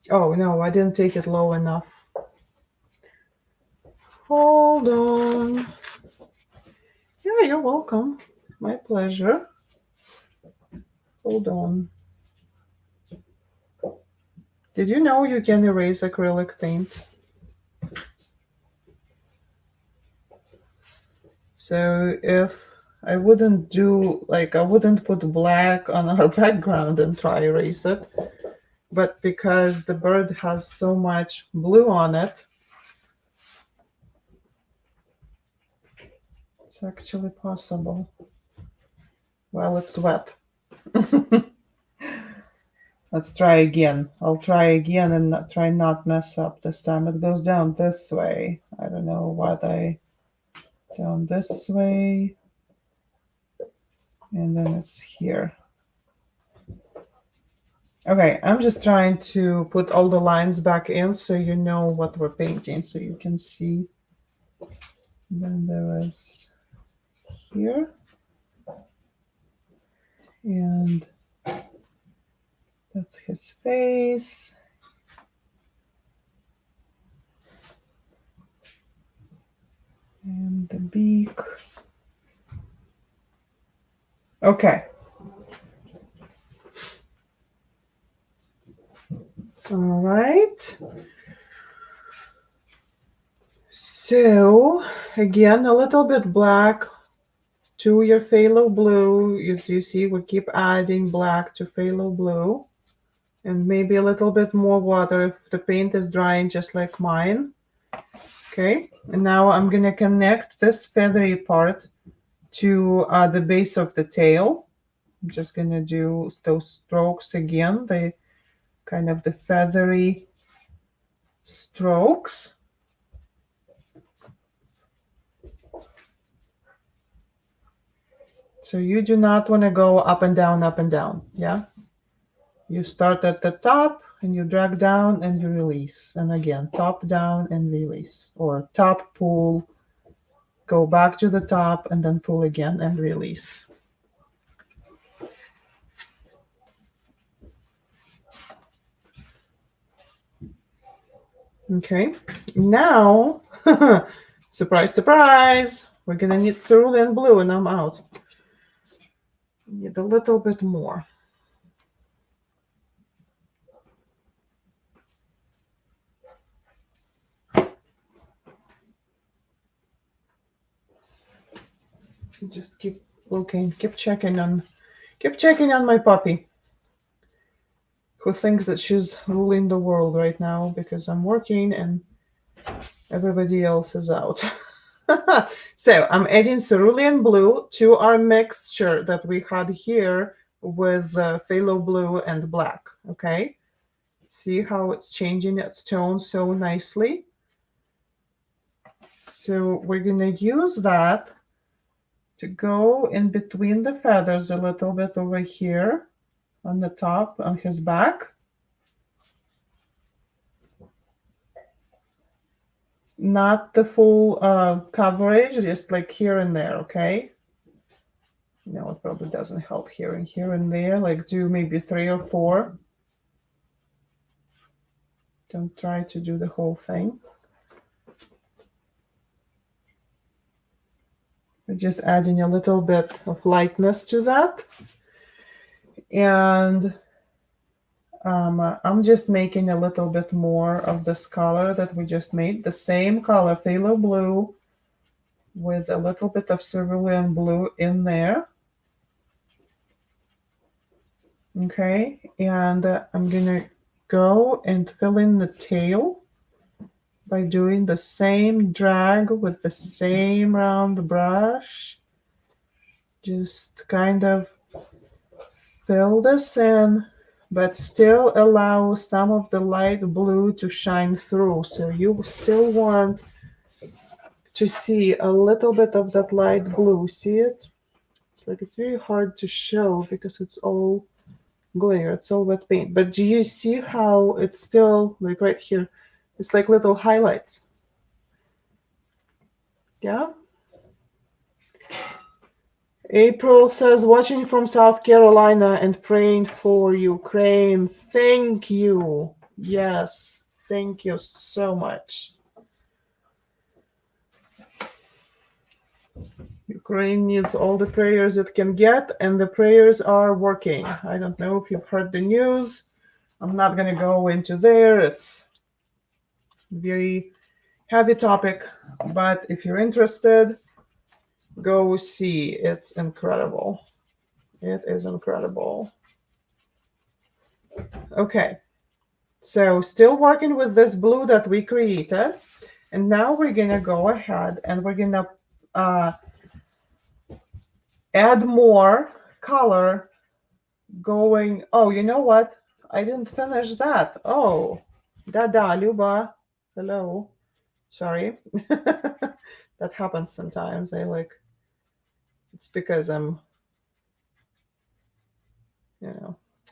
Oh no, I didn't take it low enough. Hold on. Yeah, you're welcome. My pleasure. Hold on. Did you know you can erase acrylic paint? So if I wouldn't do, like, I wouldn't put black on our background and try erase it, but because the bird has so much blue on it, it's actually possible. Well, it's wet. Let's try again. I'll try again and try not mess up this time. It goes down this way. I don't know what down this way. And then it's here. Okay, I'm just trying to put all the lines back in so you know what we're painting, so you can see. And then there is here. And that's his face. And the beak. Okay. All right. So again, a little bit black to your phthalo blue. As you see, we keep adding black to phthalo blue. And maybe a little bit more water if the paint is drying just like mine. Okay, and now I'm going to connect this feathery part to the base of the tail. I'm just going to do those strokes again, the kind of the feathery strokes. So you do not want to go up and down, yeah? You start at the top and you drag down and you release. And again, top, down, and release. Or top, pull, go back to the top, and then pull again and release. Okay, now, surprise, surprise, we're gonna need cerulean blue and I'm out. Need a little bit more. Just keep looking, keep checking on my puppy. who thinks that she's ruling the world right now because I'm working and everybody else is out. So I'm adding cerulean blue to our mixture that we had here with phthalo blue and black. Okay, see how it's changing its tone so nicely. So we're gonna use that to go in between the feathers a little bit over here on the top on his back. Not the full coverage, just like here and there, okay? No, it probably doesn't help here and there, like do maybe 3 or 4. Don't try to do the whole thing. We're just adding a little bit of lightness to that. And I'm just making a little bit more of this color that we just made. The same color, phthalo blue, with a little bit of cerulean blue in there. Okay, and I'm gonna go and fill in the tail by doing the same drag with the same round brush. Just kind of fill this in, but still allow some of the light blue to shine through. So you still want to see a little bit of that light blue. See it? It's like it's very hard to show because it's all glare, it's all wet paint. But do you see how it's still like right here? It's like little highlights. Yeah. April says, watching from South Carolina and praying for Ukraine. Thank you. Yes, thank you so much. Ukraine needs all the prayers it can get, and the prayers are working. I don't know if you've heard the news. I'm not going to go into there. It's a very heavy topic, but if you're interested, go see. It's incredible. It is incredible. Okay, so still working with this blue that we created, and now we're gonna go ahead and we're gonna add more color going. Oh, you know what? I didn't finish that. Oh, da Luba. Hello. Sorry. That happens sometimes. It's because I'm,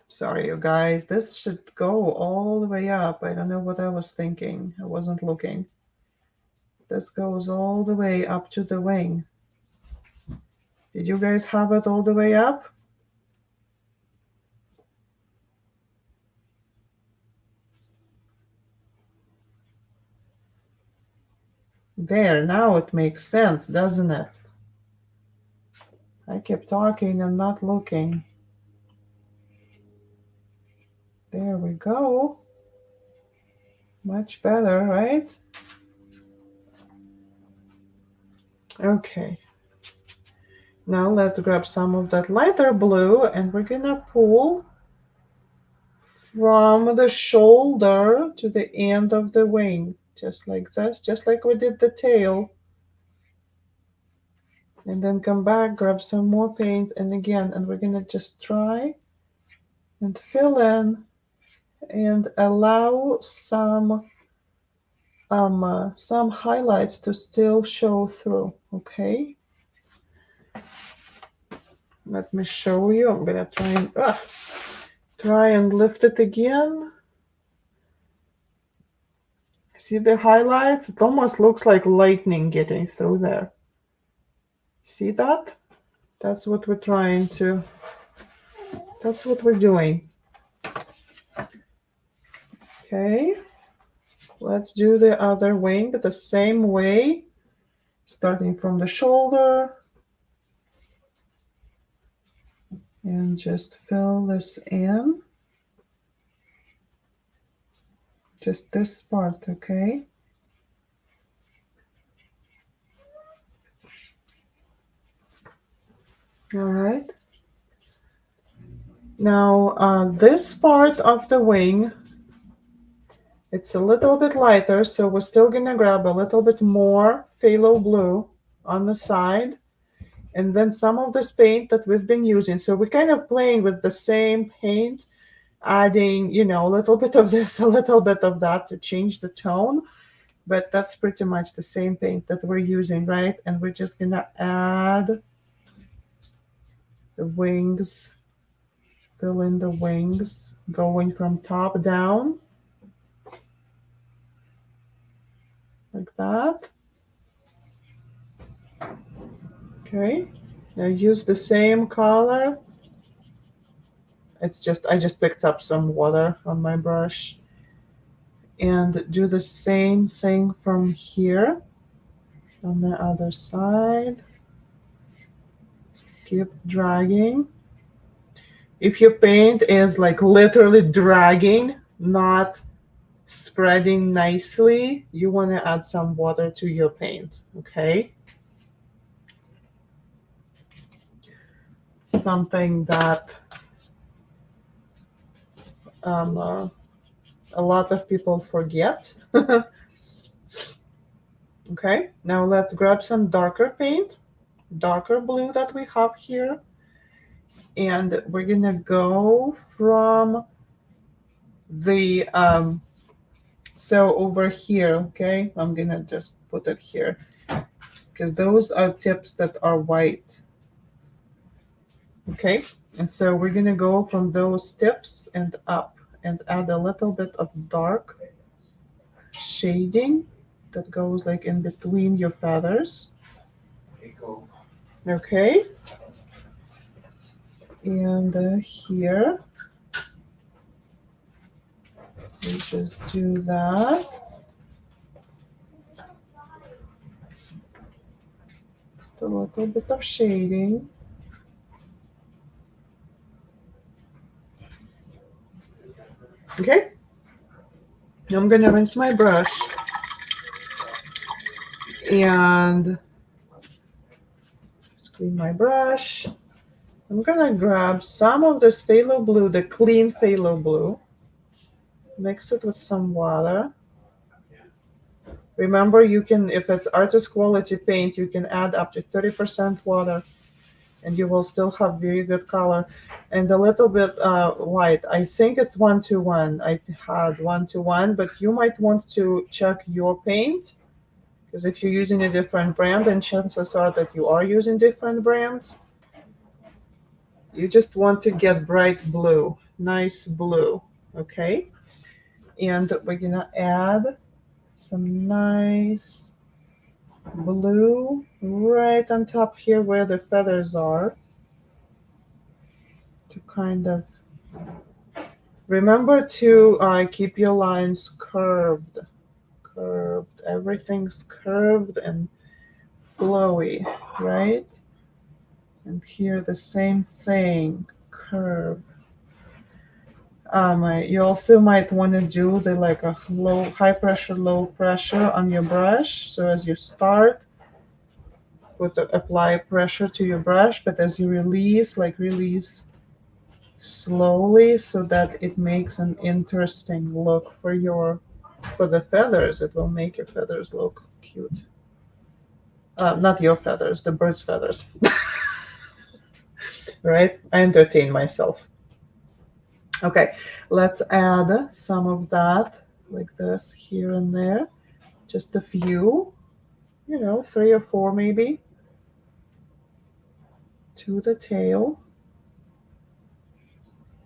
sorry, you guys. This should go all the way up. I don't know what I was thinking. I wasn't looking. This goes all the way up to the wing. Did you guys have it all the way up? There, now it makes sense, doesn't it? I kept talking and not looking. There we go. Much better, right? Okay. Now let's grab some of that lighter blue and we're gonna pull from the shoulder to the end of the wing, just like this, just like we did the tail. And then come back, grab some more paint, and again, and we're gonna just try and fill in and allow some highlights to still show through. Okay, let me show you. I'm gonna try and lift it again. See the highlights? It almost looks like lightning getting through there. See that? That's what we're doing. Okay, let's do the other wing the same way, starting from the shoulder. And just fill this in. Just this part, okay? All right. Now, this part of the wing, it's a little bit lighter, so we're still gonna grab a little bit more phthalo blue on the side, and then some of this paint that we've been using. So we're kind of playing with the same paint, adding, a little bit of this, a little bit of that to change the tone, but that's pretty much the same paint that we're using, right? And we're just gonna add the wings, fill in the wings, going from top down, like that. Okay, now use the same color. I just picked up some water on my brush, and do the same thing from here on the other side. Just keep dragging. If your paint is like literally dragging, not spreading nicely, you want to add some water to your paint, okay? Something that a lot of people forget. Okay, now let's grab some darker paint, darker blue that we have here, and we're gonna go from the so over here. Okay, I'm gonna just put it here because those are tips that are white. Okay, and so we're gonna go from those tips and up and add a little bit of dark shading that goes like in between your feathers. Okay, and here we just do that. Just a little bit of shading. Okay, I'm gonna rinse my brush and just clean my brush. I'm gonna grab some of this phthalo blue, the clean phthalo blue, mix it with some water. Remember, you can, if it's artist quality paint, you can add up to 30% water and you will still have very good color. And a little bit white. I think it's 1:1. I had 1:1, but you might want to check your paint, because if you're using a different brand, then chances are that you are using different brands. You just want to get bright blue, nice blue, okay? And we're gonna add some nice blue right on top here where the feathers are, to kind of remember to keep your lines curved. Everything's curved and flowy, right? And here the same thing, curve. You also might want to do the like a high pressure, low pressure on your brush. So as you start, apply pressure to your brush, but as you release, release slowly so that it makes an interesting look for the feathers. It will make your feathers look cute. Not your feathers, the bird's feathers. Right? I entertain myself. Okay, let's add some of that like this here and there. Just a few, 3 or 4 maybe, to the tail.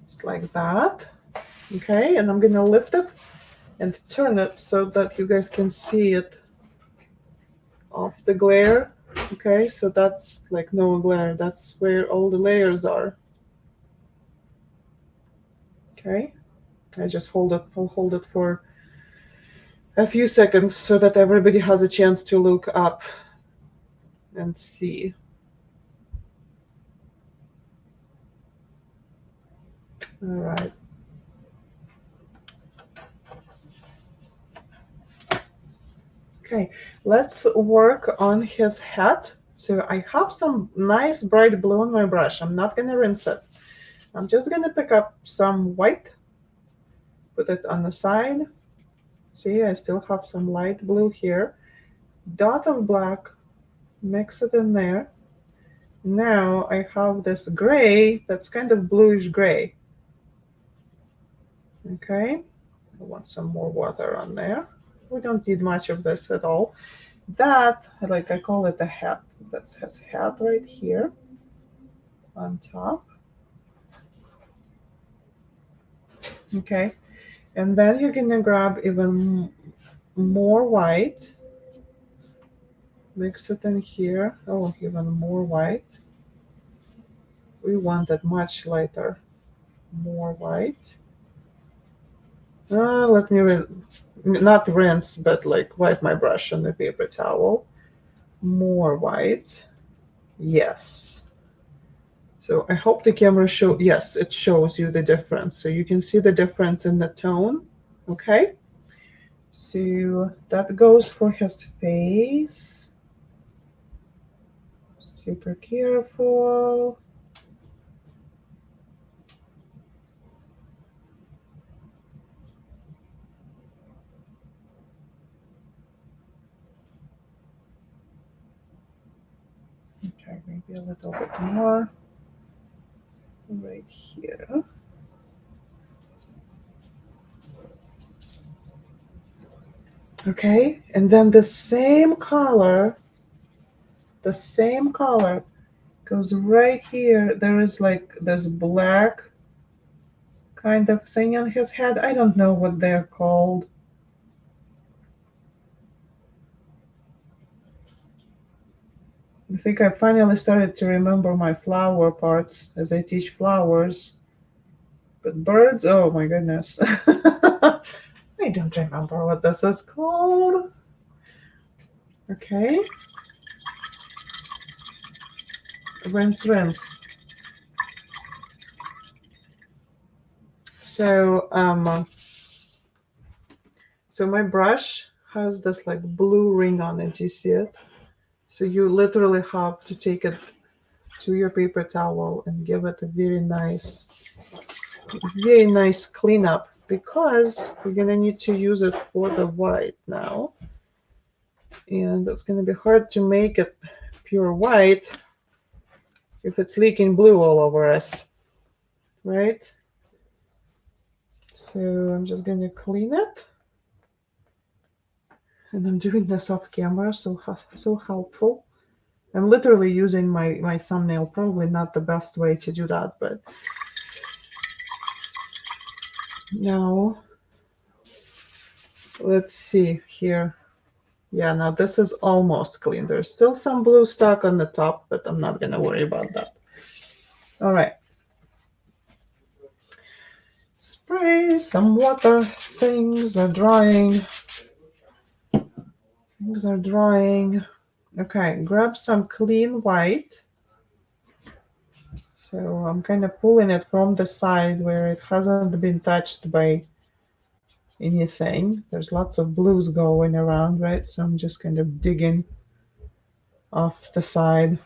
Just like that. Okay, and I'm gonna lift it and turn it so that you guys can see it off the glare. Okay, so that's like no glare. That's where all the layers are. Okay, I just hold it. I'll hold it for a few seconds so that everybody has a chance to look up and see. All right. Okay, let's work on his hat. So I have some nice bright blue on my brush. I'm not gonna rinse it. I'm just gonna pick up some white, put it on the side. See, I still have some light blue here. Dot of black, mix it in there. Now I have this gray that's kind of bluish gray. Okay, I want some more water on there. We don't need much of this at all. That, like I call it a hat, that says hat right here on top. Okay, and then you're gonna grab even more white, mix it in here. Oh, even more white. We want it much lighter. More white. Let me not rinse, but like wipe my brush on the paper towel. More white. Yes. So I hope the camera yes, it shows you the difference. So you can see the difference in the tone. Okay. So that goes for his face. Super careful. Okay, maybe a little bit more right here. Okay, and then the same color goes right here. There is like this black kind of thing on his head. I don't know what they're called. I think I finally started to remember my flower parts as I teach flowers. But birds, oh my goodness. I don't remember what this is called. Okay. Rinse, rinse. So, so my brush has this like blue ring on it. You see it? So you literally have to take it to your paper towel and give it a very nice cleanup, because we're gonna need to use it for the white now. And it's gonna be hard to make it pure white if it's leaking blue all over us, right? So I'm just gonna clean it. And I'm doing this off camera, so helpful. I'm literally using my thumbnail, probably not the best way to do that, but now let's see here. Yeah, now this is almost clean. There's still some blue stuck on the top, but I'm not gonna worry about that. All right. Spray some water. Things are drying. Things are drying. Okay, grab some clean white. So I'm kind of pulling it from the side where it hasn't been touched by anything. There's lots of blues going around, right? So I'm just kind of digging off the side.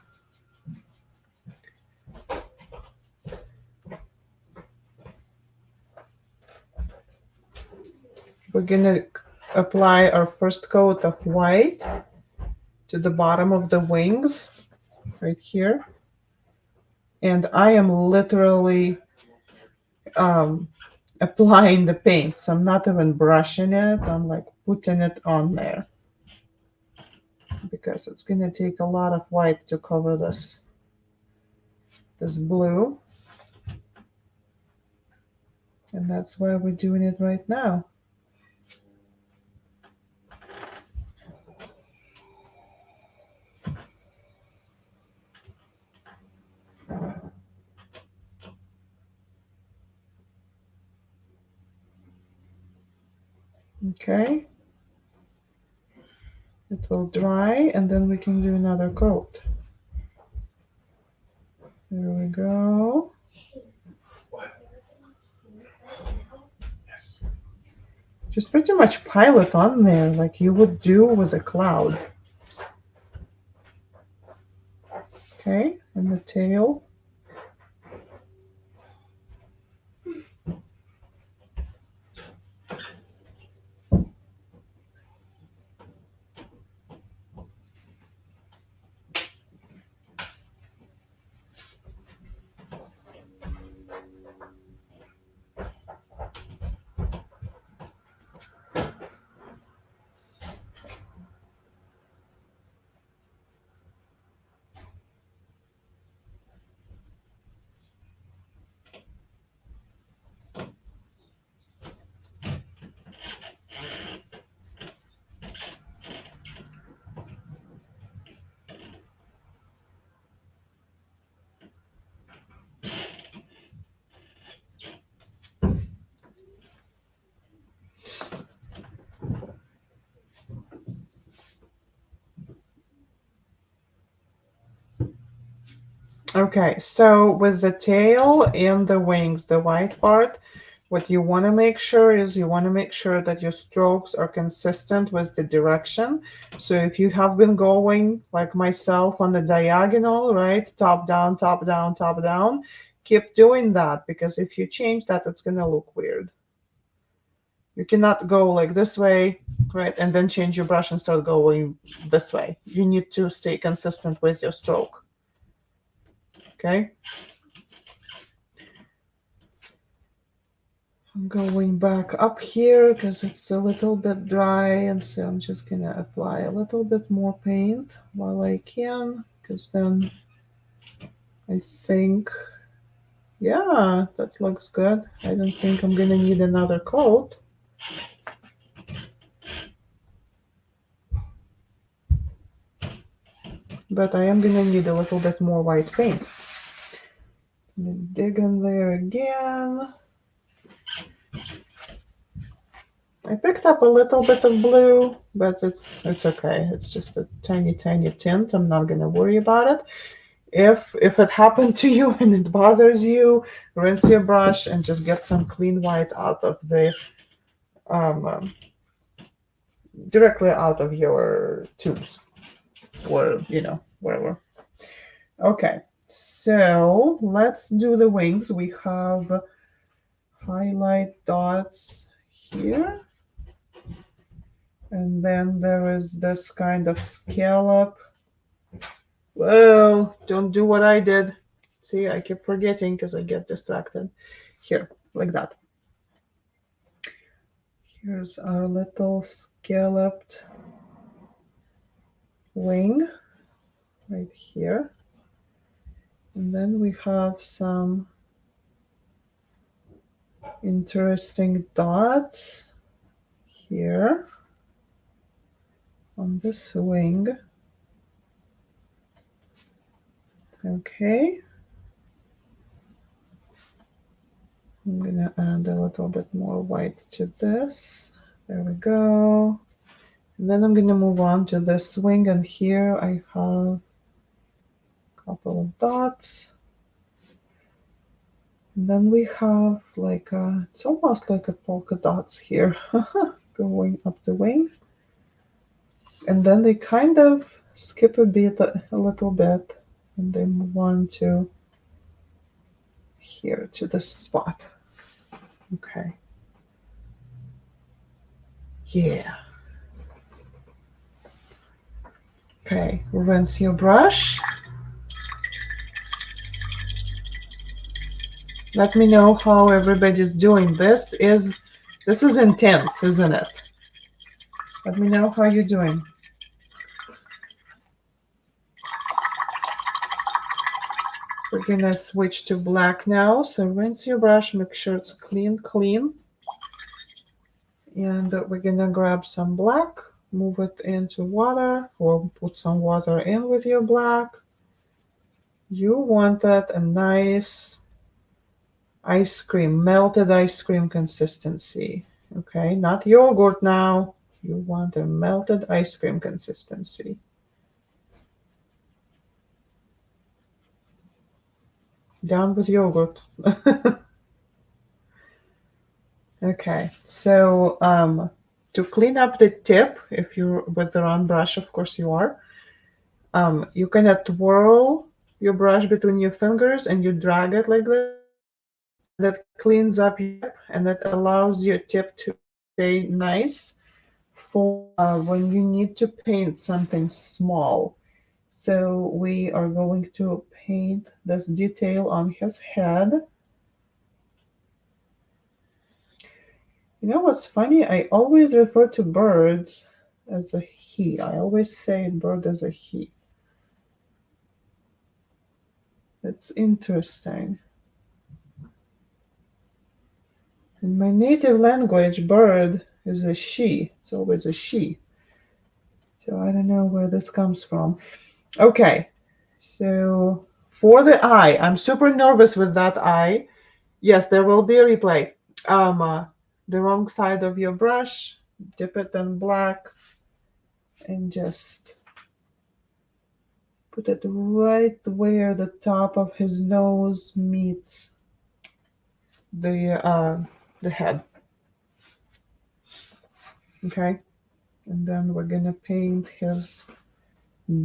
We're gonna apply our first coat of white to the bottom of the wings right here. And I am literally applying the paint. So I'm not even brushing it. I'm like putting it on there, because it's gonna take a lot of white to cover this blue. And that's why we're doing it right now. Okay. It will dry, and then we can do another coat. There we go. Just pretty much pile it on there like you would do with a cloud. Okay, and the tail. Okay, so with the tail and the wings, the white part, what you want to make sure is you want to make sure that your strokes are consistent with the direction. So if you have been going like myself on the diagonal, right? Top down, top down, top down, keep doing that because if you change that, it's going to look weird. You cannot go like this way, right? And then change your brush and start going this way. You need to stay consistent with your stroke. Okay? I'm going back up here because it's a little bit dry, and so I'm just gonna apply a little bit more paint while I can, because then I think, yeah, that looks good. I don't think I'm gonna need another coat. But I am gonna need a little bit more white paint. Dig in there again. I picked up a little bit of blue, but it's okay. It's just a tiny, tiny tint. I'm not gonna worry about it. If it happened to you and it bothers you, rinse your brush and just get some clean white out of the um, directly out of your tubes or wherever. Okay, so let's do the wings. We have highlight dots here, and then there is this kind of scallop. Whoa, don't do what I did. See, I keep forgetting because I get distracted. Here, like that. Here's our little scalloped wing right here. And then we have some interesting dots here on this wing. Okay. I'm gonna add a little bit more white to this. There we go. And then I'm gonna move on to this wing, and here I have a couple of dots. And then we have like it's almost like a polka dots here going up the wing. And then they kind of skip a little bit, and they move on to here, to this spot. Okay. Yeah. Okay, rinse your brush. Let me know how everybody's doing. This is intense, isn't it? Let me know how you're doing. We're gonna switch to black now. So rinse your brush, make sure it's clean. And we're gonna grab some black, move it into water, or put some water in with your black. You wanted a nice ice cream, melted ice cream consistency. Okay, not yogurt now. You want a melted ice cream consistency. Down with yogurt. Okay, so to clean up the tip, if you're with the wrong brush, of course you are, you can twirl your brush between your fingers and you drag it like this, and that cleans up your tip and that allows your tip to stay nice for when you need to paint something small. So we are going to paint this detail on his head. You know what's funny? I always refer to birds as a he. I always say bird as a he. It's interesting. In my native language, bird is a she. It's always a she. So I don't know where this comes from. Okay, so for the eye, I'm super nervous with that eye. Yes, there will be a replay. The wrong side of your brush, dip it in black, and just Put it right where the top of his nose meets the head. Okay, and then we're gonna paint his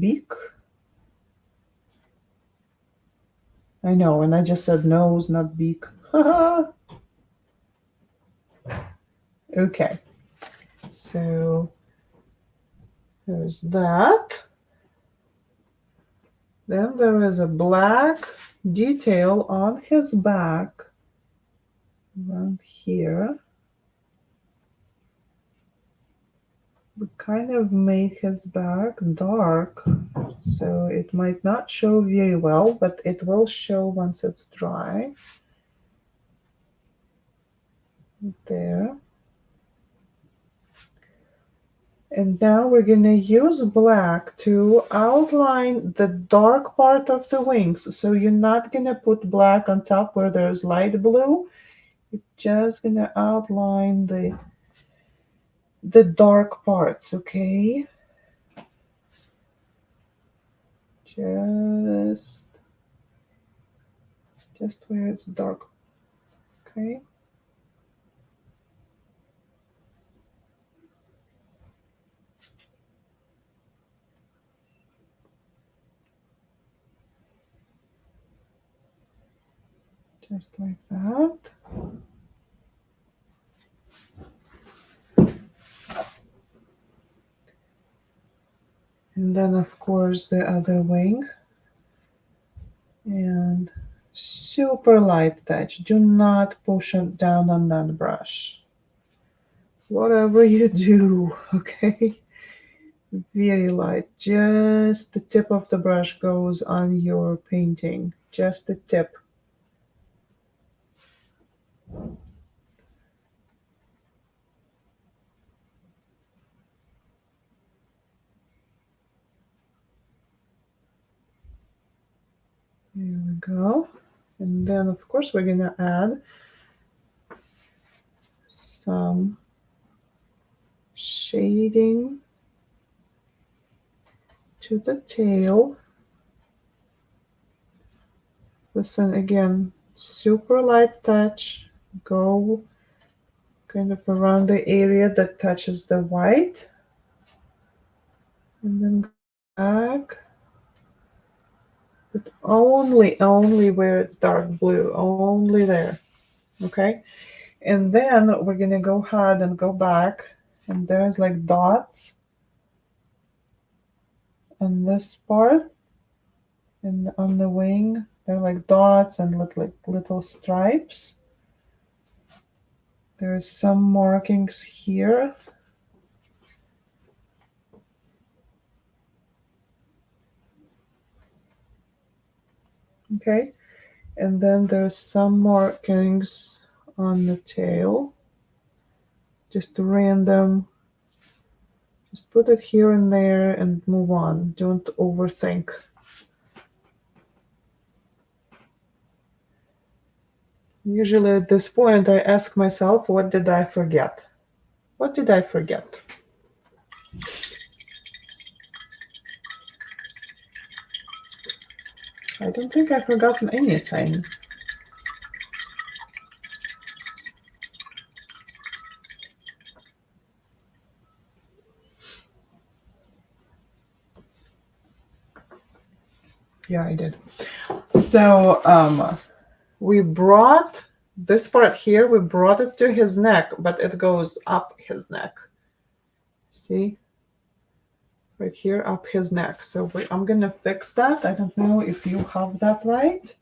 beak. I know, and I just said nose, not beak. Okay, so there's that. Then there is a black detail on his back around here. We kind of made his back dark, so it might not show very well, but it will show once it's dry. There. And now we're going to use black to outline the dark part of the wings. So you're not going to put black on top where there's light blue. You're just going to outline the dark parts, okay? Just where it's dark, okay? Just like that. And then, of course, the other wing. And super light touch. Do not push it down on that brush. Whatever you do, okay? Very light. Just the tip of the brush goes on your painting. Just the tip. There we go. And then, of course, we're going to add some shading to the tail. Listen, again, super light touch. Go kind of around the area that touches the white. And then back. But only where it's dark blue, only there, okay? And then we're gonna go ahead and go back, and there's like dots on this part, and on the wing, they're like dots and look like little stripes. There's some markings here. Okay, and then there's some markings on the tail, just random. Just put it here and there and move on. Don't overthink. Usually at this point, I ask myself, what did I forget? What did I forget? I don't think I've forgotten anything. Yeah, I did. So we brought this part here, we brought it to his neck, but it goes up his neck. See? Right here, up his neck. So I'm going to fix that. I don't know if you have that right.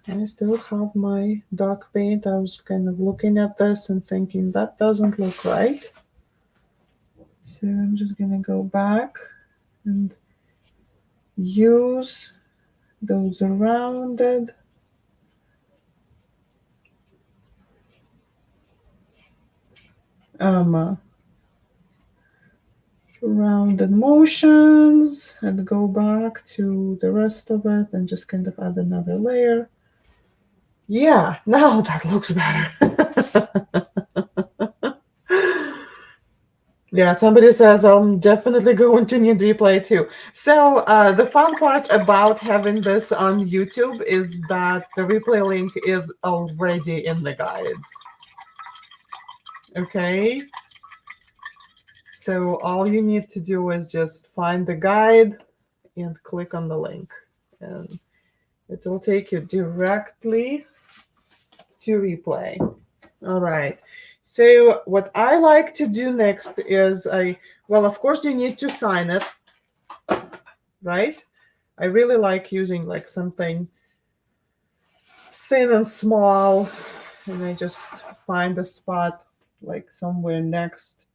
I still have my dark paint. I was kind of looking at this and thinking that doesn't look right. So I'm just going to go back and use those rounded rounded motions and go back to the rest of it and just kind of add another layer. Yeah, now that looks better. Yeah, somebody says I'm definitely going to need replay too. So the fun part about having this on YouTube is that the replay link is already in the guides. Okay, so all you need to do is just find the guide and click on the link, and it will take you directly to replay. All right. So what I like to do next is well, of course you need to sign it, right? I really like using like something thin and small, and I just find a spot like somewhere next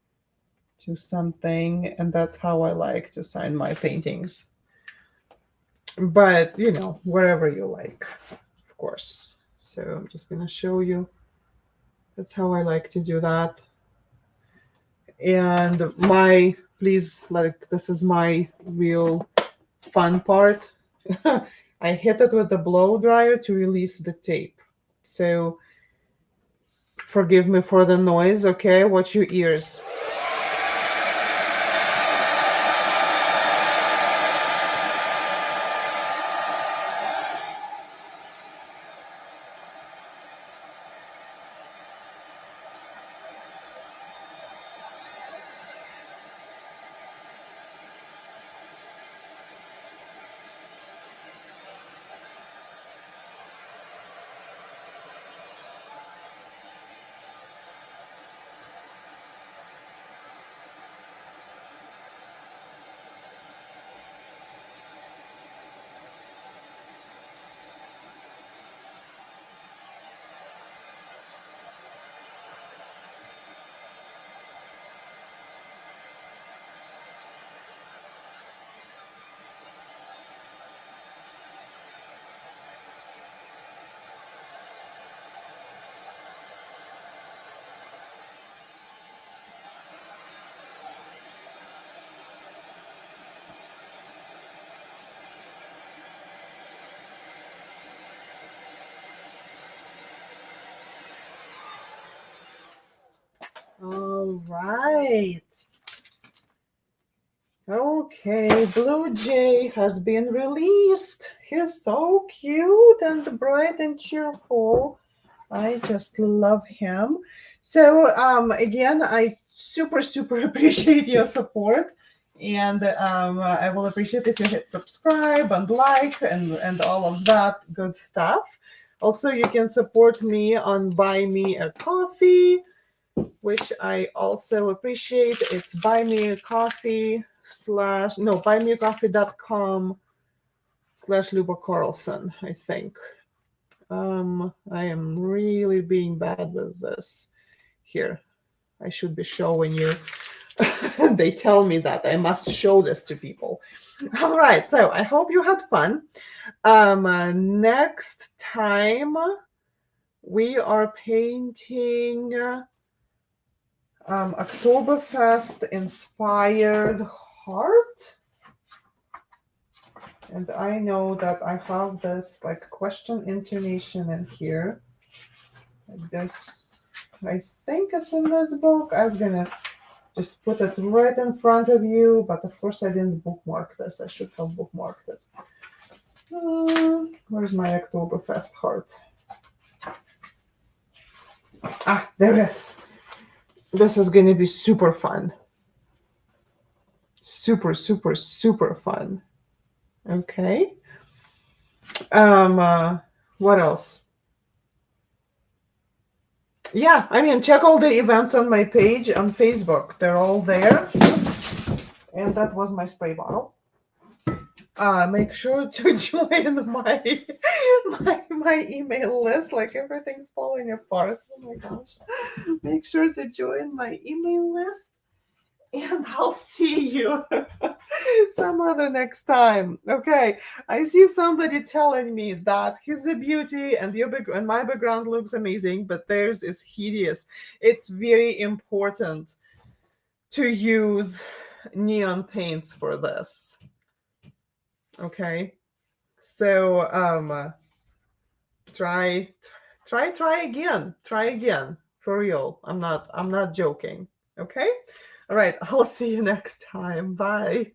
to something, and that's how I like to sign my paintings. But wherever you like, of course. So I'm just gonna show you. That's how I like to do that. And please, like, this is my real fun part. I hit it with the blow dryer to release the tape. So forgive me for the noise, okay? Watch your ears. All right. Okay, Blue Jay has been released. He's so cute and bright and cheerful. I just love him. So again, I super appreciate your support, and I will appreciate if you hit subscribe and like and all of that good stuff. Also, you can support me on Buy Me a Coffee, which I also appreciate. It's buymeacoffee.com/Luba Carlson, I think. I am really being bad with this. Here, I should be showing you. They tell me that I must show this to people. All right, so I hope you had fun. Next time we are painting Oktoberfest inspired heart. And I know that I have this like question intonation in here. Like this. I think it's in this book. I was gonna just put it right in front of you, but of course I didn't bookmark this. I should have bookmarked it. Where's my Oktoberfest heart? Ah, there it is. This is gonna be super fun. Super fun. Okay. What else? Yeah, I mean, check all the events on my page on Facebook. They're all there. And that was my spray bottle. Make sure to join my email list. Like everything's falling apart. Oh my gosh. Make sure to join my email list, and I'll see you some other next time. Okay. I see somebody telling me that he's a beauty and and my background looks amazing, but theirs is hideous. It's very important to use neon paints for this. Okay. So try again. Try again. For real. I'm not joking. Okay? All right, I'll see you next time. Bye.